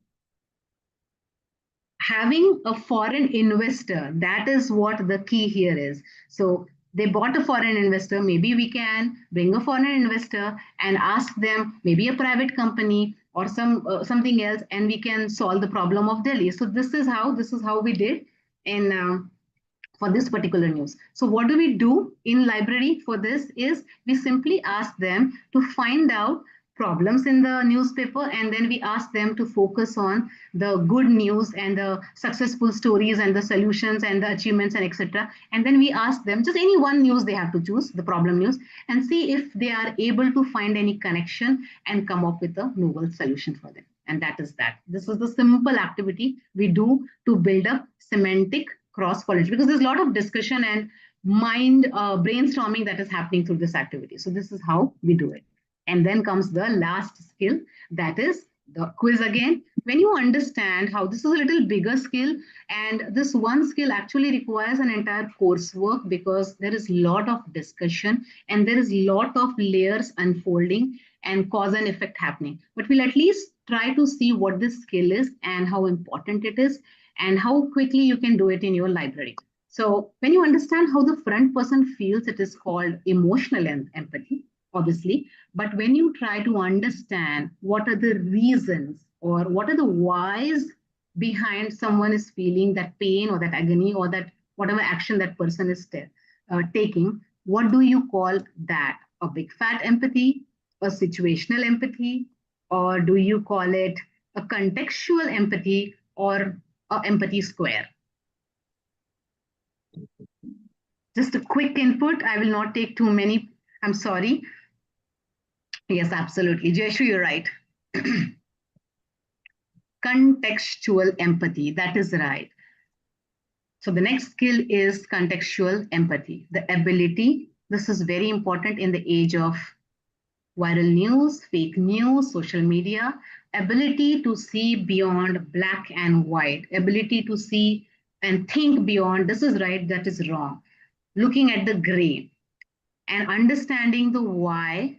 having a foreign investor, that is what the key here is. So they bought a foreign investor. Maybe we can bring a foreign investor and ask them, maybe a private company or something else, and we can solve the problem of Delhi. So this is how we did in for this particular news. So what do we do in library for this is we simply ask them to find out problems in the newspaper, and then we ask them to focus on the good news and the successful stories and the solutions and the achievements and etc. And then we ask them just any one news they have to choose, the problem news, and see if they are able to find any connection and come up with a novel solution for them. And that is that. This is the simple activity we do to build up semantic cross-pollination, because there's a lot of discussion and mind brainstorming that is happening through this activity. So this is how we do it. And then comes the last skill, that is the quiz again. When you understand how this is a little bigger skill, and this one skill actually requires an entire coursework because there is a lot of discussion and there is a lot of layers unfolding and cause and effect happening. But we'll at least try to see what this skill is and how important it is and how quickly you can do it in your library. So when you understand how the front person feels, it is called emotional empathy, obviously. But when you try to understand what are the reasons or what are the whys behind someone is feeling that pain or that agony or that whatever action that person is taking, what do you call that? A big fat empathy, a situational empathy, or do you call it a contextual empathy or empathy square? Just a quick input. I will not take too many. I'm sorry. Yes, absolutely. Jayshree, you're right. Contextual empathy. That is right. So the next skill is contextual empathy. The ability. This is very important in the age of Viral news, fake news, social media, ability to see beyond black and white, ability to see and think beyond this is right, that is wrong, looking at the gray and understanding the why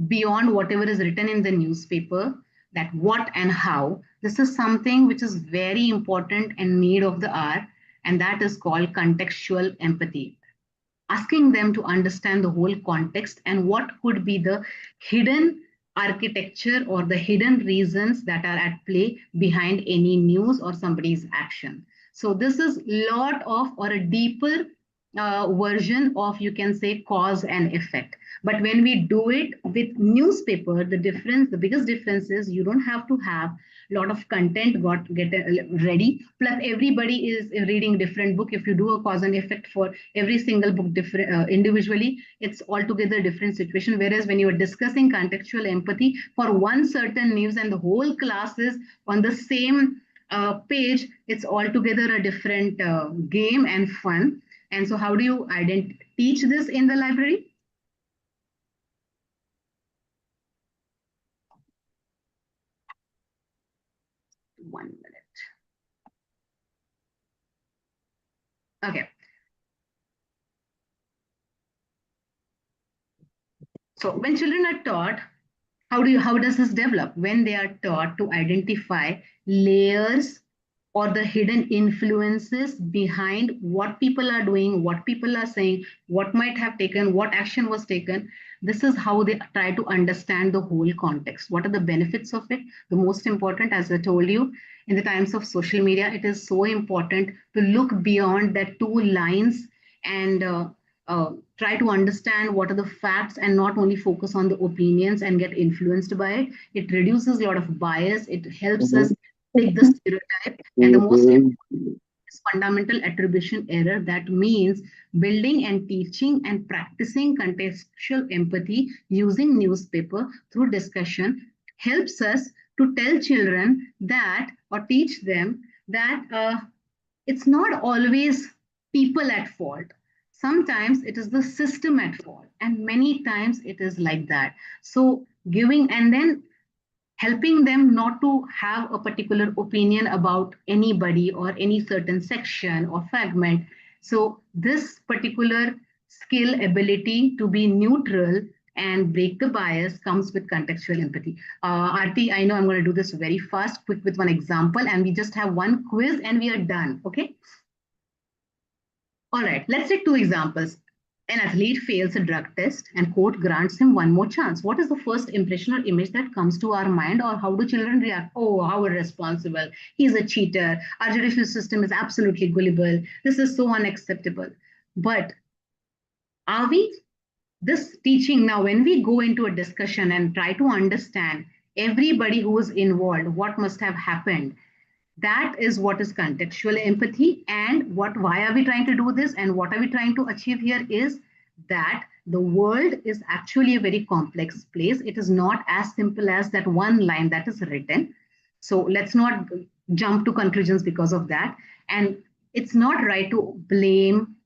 beyond whatever is written in the newspaper, that what and how. This is something which is very important and need of the hour, and that is called contextual empathy, asking them to understand the whole context and what could be the hidden architecture or the hidden reasons that are at play behind any news or somebody's action. So this is lot of or a deeper version of, you can say, cause and effect. But when we do it with newspaper, the biggest difference is you don't have to have lot of content get ready, plus everybody is reading different book. If you do a cause and effect for every single book different individually, it's altogether different situation. Whereas when you are discussing contextual empathy for one certain news and the whole class is on the same page, it's altogether a different game and fun. And so how do you teach this in the library? One minute. Okay. So when children are taught, how does this develop? When they are taught to identify layers or the hidden influences behind what people are doing, what people are saying, what might have taken, what action was taken. This is how they try to understand the whole context. What are the benefits of it? The most important, as I told you, in the times of social media, it is so important to look beyond that two lines and try to understand what are the facts and not only focus on the opinions and get influenced by it. It reduces a lot of bias. It helps us take the stereotype. And the most important is fundamental attribution error. That means building and teaching and practicing contextual empathy using newspaper through discussion helps us to tell children that or teach them that it's not always people at fault. Sometimes it is the system at fault, and many times it is like that. So, giving and then helping them not to have a particular opinion about anybody or any certain section or fragment. So, this particular skill ability to be neutral and break the bias comes with contextual empathy. Aarti, I know I'm going to do this very fast, quick with one example, and we just have one quiz and we are done. Okay. All right, let's take two examples. An athlete fails a drug test and court grants him one more chance. What is the first impression or image that comes to our mind, or how do children react? Oh, how irresponsible. He's a cheater. Our judicial system is absolutely gullible. This is so unacceptable. But are we this teaching now, when we go into a discussion and try to understand everybody who is involved, what must have happened, that is what is contextual empathy. And why are we trying to do this and what are we trying to achieve here is that the world is actually a very complex place. It is not as simple as that one line that is written. So let's not jump to conclusions because of that. And it's not right to blame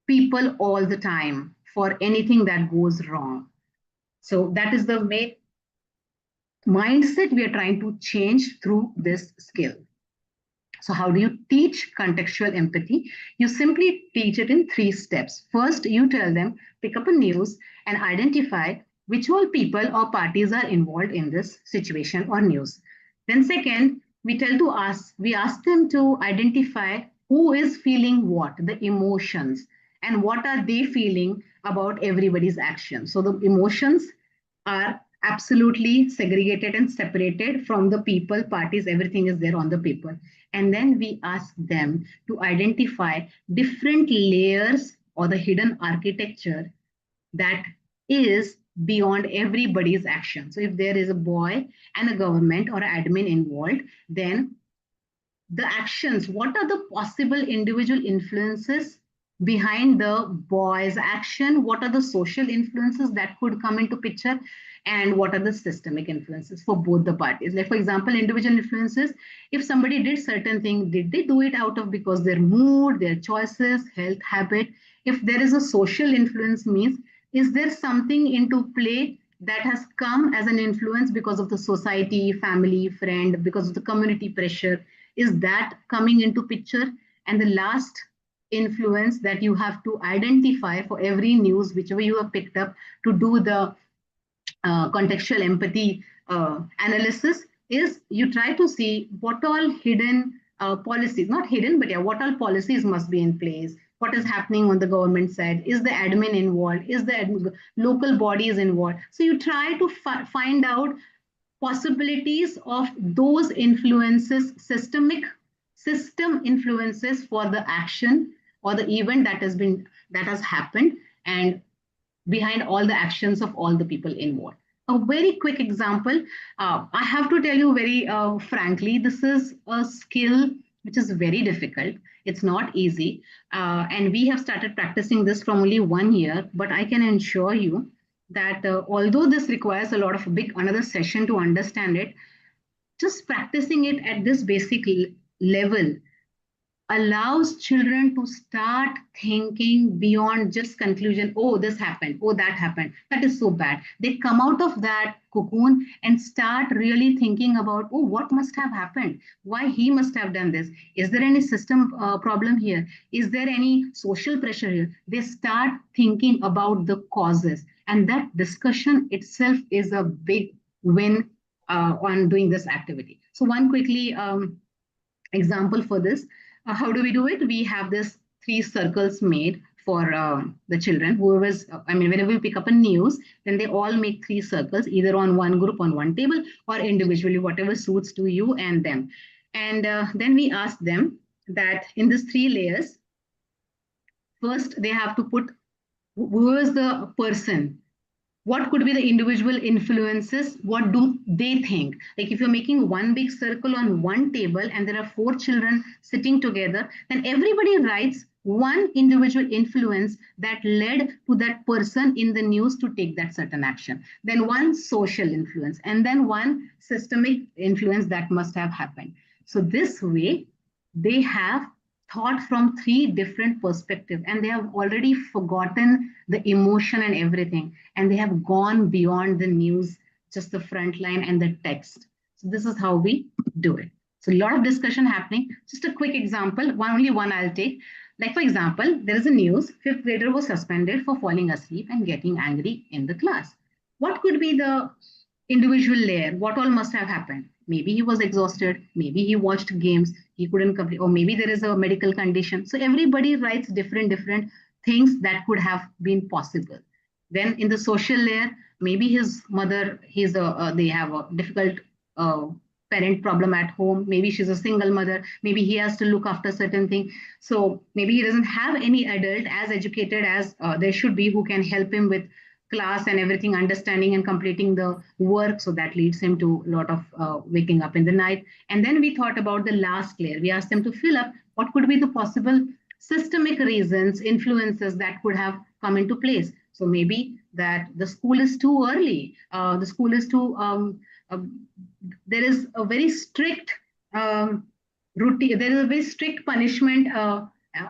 people all the time for anything that goes wrong. So that is the main mindset we are trying to change through this skill. So how do you teach contextual empathy? You simply teach it in 3 steps. First, you tell them, pick up a news and identify which all people or parties are involved in this situation or news. Then second, we ask them to identify who is feeling what, the emotions, and what are they feeling about everybody's action. So the emotions are absolutely segregated and separated from the people, parties, everything is there on the paper. And then we ask them to identify different layers or the hidden architecture that is beyond everybody's action. So if there is a boy and a government or an admin involved, then the actions, what are the possible individual influences behind the boy's action? What are the social influences that could come into picture? And what are the systemic influences for both the parties? Like, for example, individual influences, if somebody did certain thing, did they do it out of because their mood, their choices, health, habit? If there is a social influence means, is there something into play that has come as an influence because of the society, family, friend, because of the community pressure? Is that coming into picture? And the last influence that you have to identify for every news, whichever you have picked up, to do the contextual empathy analysis, is you try to see what all hidden policies, not hidden, but yeah, what all policies must be in place, what is happening on the government side, is the admin involved, is the local bodies involved. So you try to find out possibilities of those influences, system influences for the action or the event that has happened, and behind all the actions of all the people involved. A very quick example, I have to tell you very frankly, this is a skill which is very difficult. It's not easy. And we have started practicing this from only 1 year, but I can assure you that although this requires a lot of big another session to understand it, just practicing it at this basic level allows children to start thinking beyond just conclusion. Oh, this happened, oh, that happened, that is so bad. They come out of that cocoon and start really thinking about, oh, what must have happened, why he must have done this, is there any system problem here, is there any social pressure here. They start thinking about the causes, and that discussion itself is a big win on doing this activity. So one quickly example for this. How do we do it? We have this 3 circles made for the children. Whoever's, I mean, whenever we pick up a news, then they all make 3 circles, either on one group on one table or individually, whatever suits to you and them. And then we ask them that in these 3 layers, first they have to put who is the person, what could be the individual influences, what do they think. Like if you're making one big circle on one table and there are 4 children sitting together, then everybody writes one individual influence that led to that person in the news to take that certain action, then one social influence, and then one systemic influence that must have happened. So this way they have thought from 3 different perspectives, and they have already forgotten the emotion and everything, and they have gone beyond the news, just the front line and the text. So this is how we do it. So a lot of discussion happening. Just a quick example, only one I'll take. Like for example, there is a news, 5th grader was suspended for falling asleep and getting angry in the class. What could be the individual layer? What all must have happened? Maybe he was exhausted, maybe he watched games, he couldn't complete, or maybe there is a medical condition. So everybody writes different things that could have been possible. Then in the social layer, maybe his mother, they have a difficult uh, parent problem at home. Maybe she's a single mother. Maybe he has to look after certain thing. So maybe he doesn't have any adult as educated as there should be who can help him with class and everything, understanding and completing the work. So that leads him to a lot of waking up in the night. And then we thought about the last layer. We asked them to fill up what could be the possible systemic reasons, influences that could have come into place. So maybe that the school is too early. The school is too, there is a very strict routine, there is a very strict punishment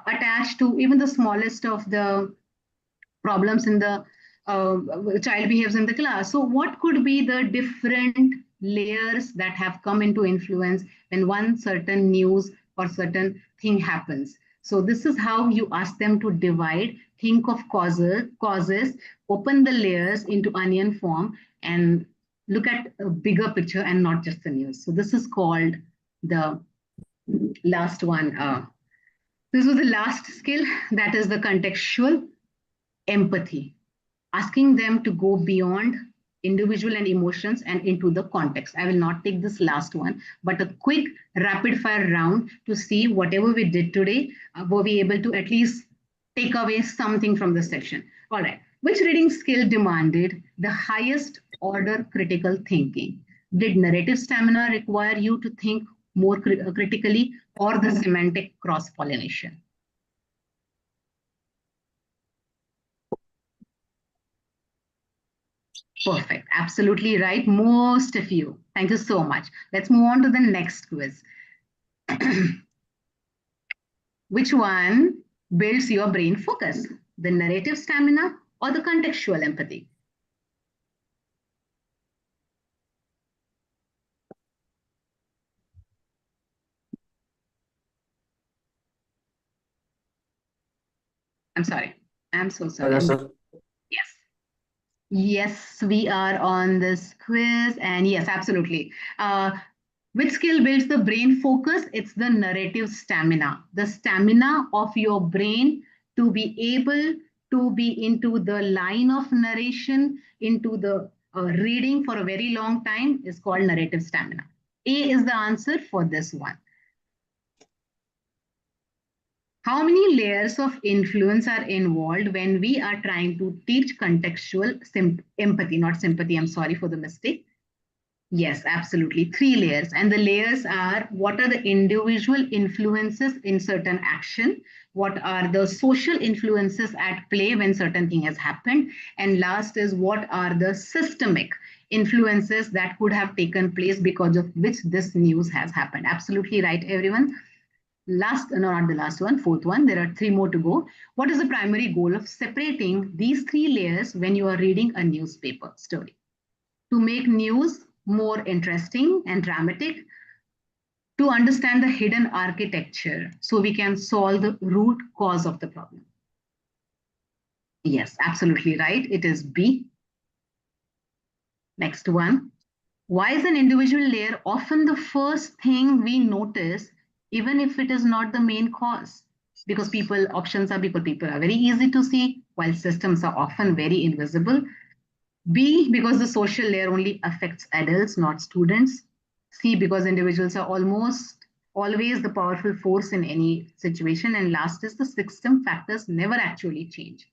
attached to even the smallest of the problems in the child behaves in the class. So what could be the different layers that have come into influence when one certain news or certain thing happens? So this is how you ask them to divide, think of causes, open the layers into onion form, and look at a bigger picture and not just the news. So this is called the last one. This was the last skill, that is the contextual empathy, asking them to go beyond individual and emotions and into the context. I will not take this last one, but a quick rapid fire round to see whatever we did today, were we able to at least take away something from the session. All right. Which reading skill demanded the highest order critical thinking? Did narrative stamina require you to think more critically, or the semantic cross-pollination? Perfect. Absolutely right. Most of you. Thank you so much. Let's move on to the next quiz. Which one builds your brain focus? The narrative stamina or the contextual empathy? I'm sorry. I'm so sorry. Hello, sir. Yes. Yes, we are on this quiz, and yes, absolutely. Which skill builds the brain focus? It's the narrative stamina, the stamina of your brain to be able to be into the line of narration, into the reading for a very long time is called narrative stamina. A is the answer for this one. How many layers of influence are involved when we are trying to teach contextual empathy, not sympathy? I'm sorry for the mistake. Yes, absolutely. Three layers. And the layers are what are the individual influences in certain action? What are the social influences at play when certain thing has happened? And last is what are the systemic influences that could have taken place because of which this news has happened? Absolutely right, everyone. Last, no, not the last one, fourth one. There are three more to go. What is the primary goal of separating these three layers when you are reading a newspaper story? To make news more interesting and dramatic, to understand the hidden architecture so we can solve the root cause of the problem. Yes, absolutely right. It is B. Next one. Why is an individual layer often the first thing we notice, even if it is not the main cause? Because options are because people are very easy to see, while systems are often very invisible. B, because the social layer only affects adults, not students. C, because individuals are almost always the powerful force in any situation. And last is the system factors never actually change.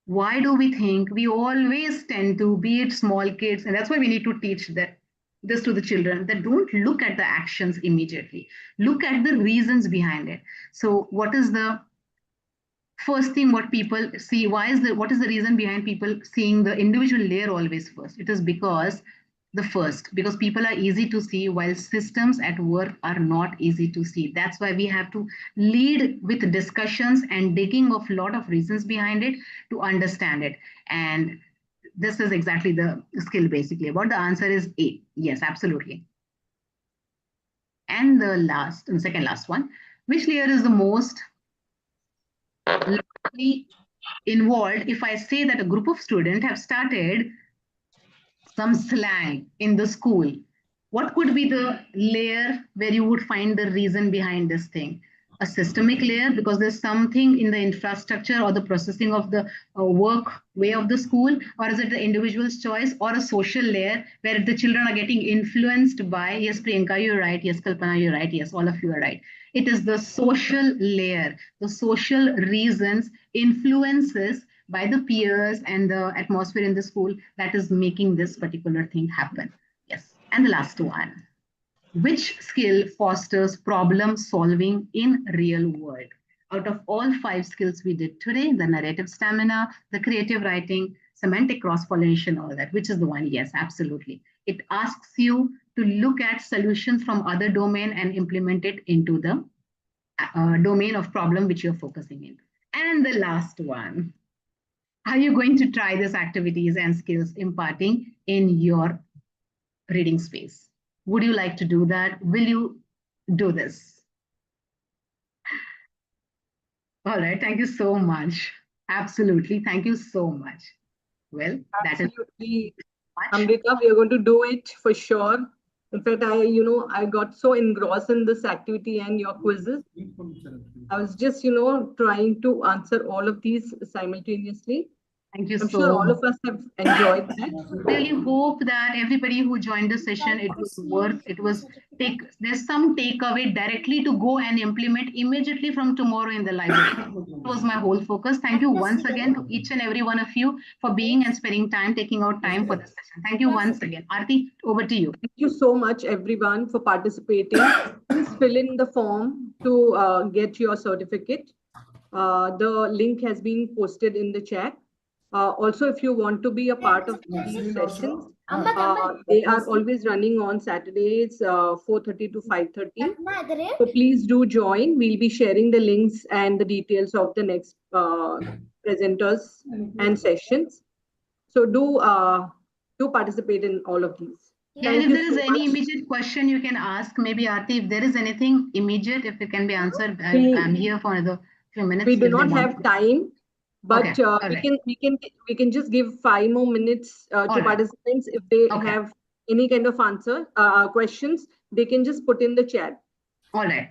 Why do we think we always tend to be it small kids? And that's why we need to teach that this to the children, that don't look at the actions immediately. Look at the reasons behind it. So what is the first thing what people see? What is the reason behind people seeing the individual layer always first? It is because people are easy to see while systems at work are not easy to see. That's why we have to lead with discussions and digging of a lot of reasons behind it to understand it. And this is exactly the skill basically about. The answer is A. Yes, absolutely. And the second last one, which layer is the most likely involved if I say that a group of students have started some slang in the school? What could be the layer where you would find the reason behind this thing? A systemic layer, because there's something in the infrastructure or the processing of the work way of the school, or is it the individual's choice, or a social layer where the children are getting influenced by, yes, Priyanka, you're right, yes, Kalpana, you're right, yes, all of you are right. It is the social layer, the social reasons, influences by the peers and the atmosphere in the school that is making this particular thing happen. Yes. And the last one. Which skill fosters problem solving in real world? Out of all 5 skills we did today, the narrative stamina, the creative writing, semantic cross-pollination, all that, which is the one? Yes, absolutely. It asks you to look at solutions from other domain and implement it into the domain of problem which you're focusing in. And the last one, are you going to try these activities and skills imparting in your reading space? Would you like to do that? Will you do this? All right. Thank you so much. Absolutely. Thank you so much. Well, that is Absolutely, much. Amrita, we are going to do it for sure. In fact, I got so engrossed in this activity and your quizzes. I was just, trying to answer all of these simultaneously. Thank you I'm sure so all much. of us have enjoyed that. Really hope that everybody who joined the session, there's some takeaway directly to go and implement immediately from tomorrow in the library. That was my whole focus. Thank you once again to each and every one of you for being and spending time, taking out time for this session. Thank you once again. Aarti, over to you. Thank you so much, everyone, for participating. Please fill in the form to get your certificate. The link has been posted in the chat. Also, if you want to be a part of these sessions, they are always running on Saturdays, 4:30 to 5:30. So please do join. We'll be sharing the links and the details of the next presenters and sessions. So do participate in all of these. Yeah, and Thank if you there is so any much. immediate question you can ask, maybe Aarti, if there is anything immediate, if it can be answered, We I'm here for the Few minutes. We do if they not want have to. time, but Okay. All right. we can just give 5 more minutes All to right. participants. If they Okay. have any kind of questions, they can just put in the chat. All right.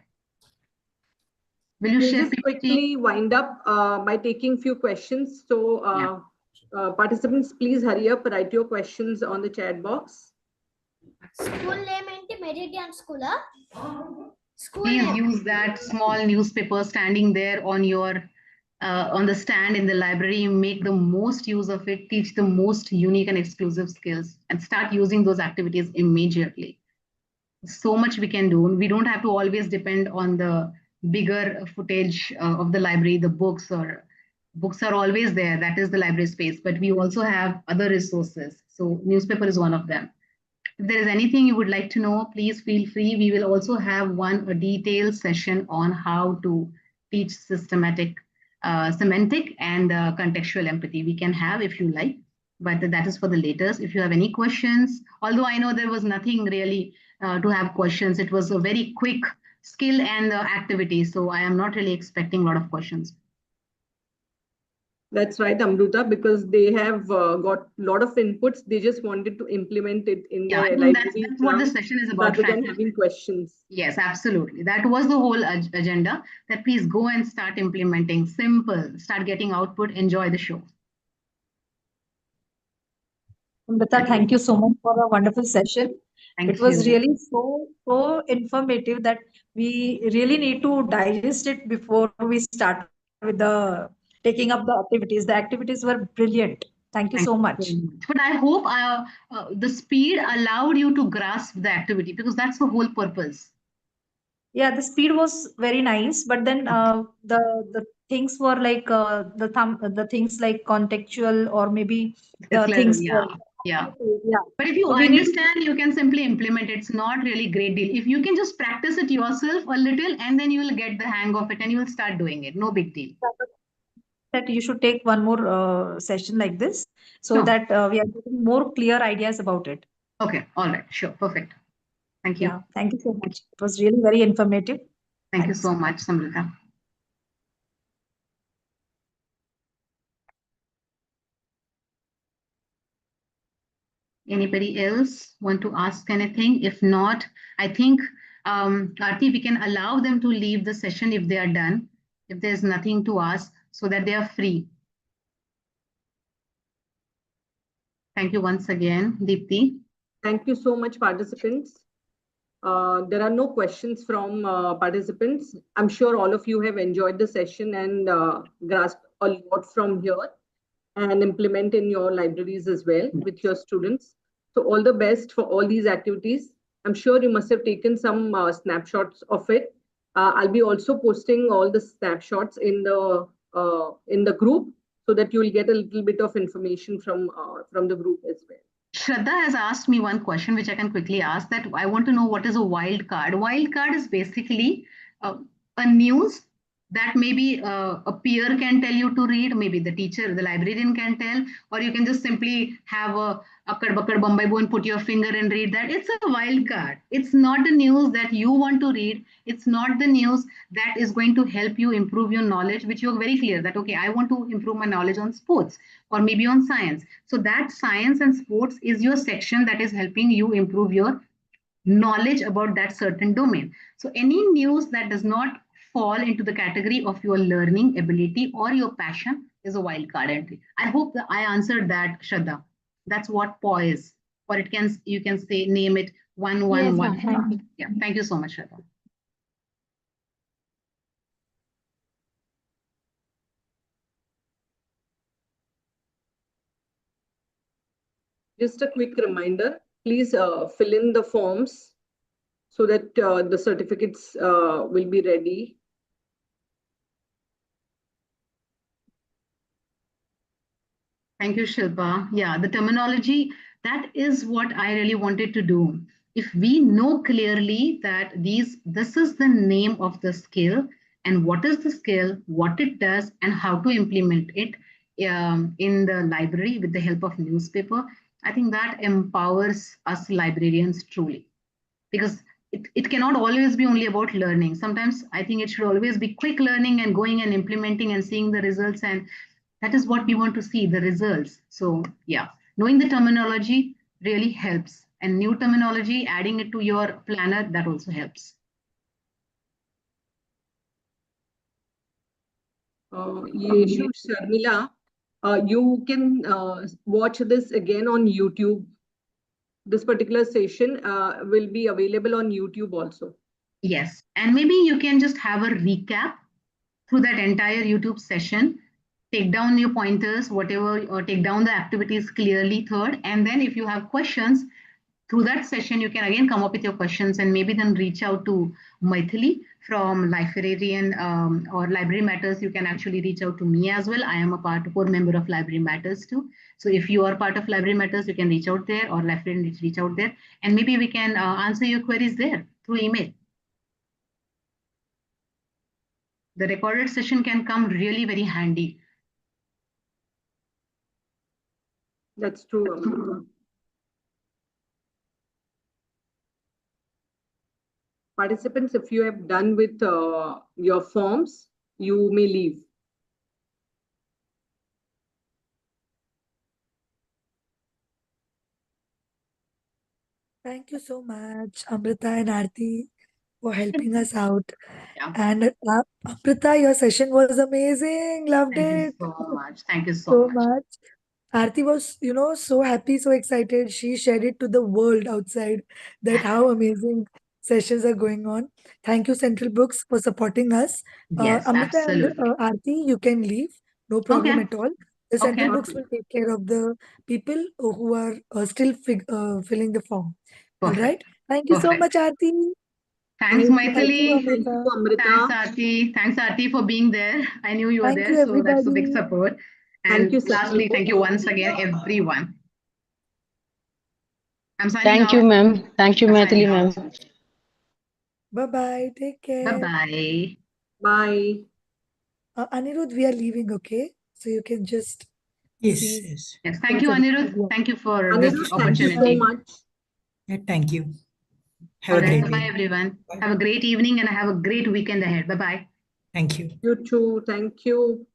Will you We'll share just PPT? quickly wind up by taking few questions. So, participants, please hurry up, write your questions on the chat box. School name ఏంటి Meridian స్కూలా school Please name use that small newspaper standing there on the stand in the library. Make the most use of it. Teach the most unique and exclusive skills, and start using those activities immediately. So much we can do. We don't have to always depend on the bigger footage of the library, the books, or books are always there. That is the library space, but we also have other resources. So newspaper is one of them. If there is anything you would like to know, please feel free. We will also have a detailed session on how to teach systematic, semantic and contextual empathy. We can have if you like, but that is for the later. If you have any questions, although I know there was nothing really to have questions, it was a very quick skill and activity. So I am not really expecting a lot of questions. That's right, Amruta, because they have got a lot of inputs. They just wanted to implement it in Yeah, I their think library that's what the session is about, rather than frankly. having questions. Yes, absolutely. That was the whole agenda, that please go and start implementing. Simple, start getting output, enjoy the show. Amrita, thank you so much for a wonderful session. Thank It was you. really so informative that we really need to digest it before we start with the taking up the activities. The activities were brilliant. Thank you so Thank you much. so much. But I hope the speed allowed you to grasp the activity, because that's the whole purpose. Yeah, the speed was very nice, but then the things were like the things like contextual or maybe It's the like, things yeah, yeah. yeah. But if you So we need to understand, you can simply implement it. It's not really great deal. If you can just practice it yourself a little, and then you will get the hang of it and you will start doing it. No big deal. that you should take one more session like this so Sure. that we are getting more clear ideas about it. Okay. All right. Sure. Perfect. Thank you. Yeah, thank you so much. It was really very informative. Thank you Thanks. so much, Samrita. Anybody else want to ask anything? If not, I think, Aarti, we can allow them to leave the session if they are done, if there's nothing to ask, so that they are free. Thank you once again, Deepti. Thank you so much, participants. There are no questions from participants. I'm sure all of you have enjoyed the session and grasped a lot from here and implement in your libraries as well with your students. So all the best for all these activities. I'm sure you must have taken some snapshots of it. I'll be also posting all the snapshots in the group so that you'll get a little bit of information from the group as well. Shraddha has asked me one question, which I can quickly ask, that I want to know what is a wild card. Wild card is basically a news that maybe a peer can tell you to read, maybe the teacher, the librarian can tell, or you can just simply have a akkad bakkad bombay bo and put your finger and read that. It's a wild card. It's not the news that you want to read. It's not the news that is going to help you improve your knowledge, which you're very clear that, okay, I want to improve my knowledge on sports or maybe on science. So that science and sports is your section that is helping you improve your knowledge about that certain domain. So any news that does not fall into the category of your learning ability or your passion is a wild card entry. I hope that I answered that, Shraddha. That's what PAW is. Or it can, you can say, name it 111. Yes, ma'am. Thank you. Yeah, thank you so much, Shraddha. Just a quick reminder, please fill in the forms so that the certificates will be ready. Thank you, Shilpa. Yeah, the terminology, that is what I really wanted to do. If we know clearly that this is the name of the skill, and what is the skill, what it does, and how to implement it in the library with the help of newspaper, I think that empowers us librarians truly. Because it cannot always be only about learning. Sometimes I think it should always be quick learning and going and implementing and seeing the results. And that is what we want to see, the results. So yeah, knowing the terminology really helps. And new terminology, adding it to your planner, that also helps. Yeshu Sharmila, you can watch this again on YouTube. This particular session will be available on YouTube also. Yes. And maybe you can just have a recap through that entire YouTube session. Take down your pointers, whatever, or take down the activities clearly third. And then if you have questions, through that session, you can again come up with your questions and maybe then reach out to Maithili from Librarian or Library Matters. You can actually reach out to me as well. I am a core member of Library Matters too. So if you are part of Library Matters, you can reach out there, or Librarian reach out there, and maybe we can answer your queries there through email. The recorded session can come really very handy. That's true, Amrita. Participants, if you have done with your forms, you may leave. Thank you so much, Amrita and Aarti, for helping us out. Yeah. And Amrita, your session was amazing. Loved Thank you it so much. Thank you so so much. much. Aarti was, so happy, so excited. She shared it to the world outside that how amazing sessions are going on. Thank you, Central Books, for supporting us. Yes, Amrita and absolutely. Aarti, you can leave. No problem Okay. at all. The Okay. Central Books will take care of the people who are still filling the form. All right. Perfect. Thank you so much, Perfect. Aarti. Thanks, Thank you. Thank you, Maithili. Thank you, Amrita. Thanks, Amrita. Aarti. Thanks, Aarti, for being there. I knew you were Thank there, you, so that's a big everybody. support. Thank And you, Central lastly, thank you Books. once again, everyone. I'm signing Thank you, out. ma'am. Thank you, I'm signing Maithili, out. ma'am. Bye bye. Take Bye care. bye. Bye. Anirudh, we are leaving, okay? So you can just Yes, please yes. Yes, thank close you, everything. Anirudh. Yeah. Thank you for this Anirudh, thank Thank you you so so opportunity. much. much. Yeah, thank you. Have All a right. great Bye bye, day. everyone. Bye. Have a great evening and have a great weekend ahead. Bye bye. Thank you. You too. Thank you.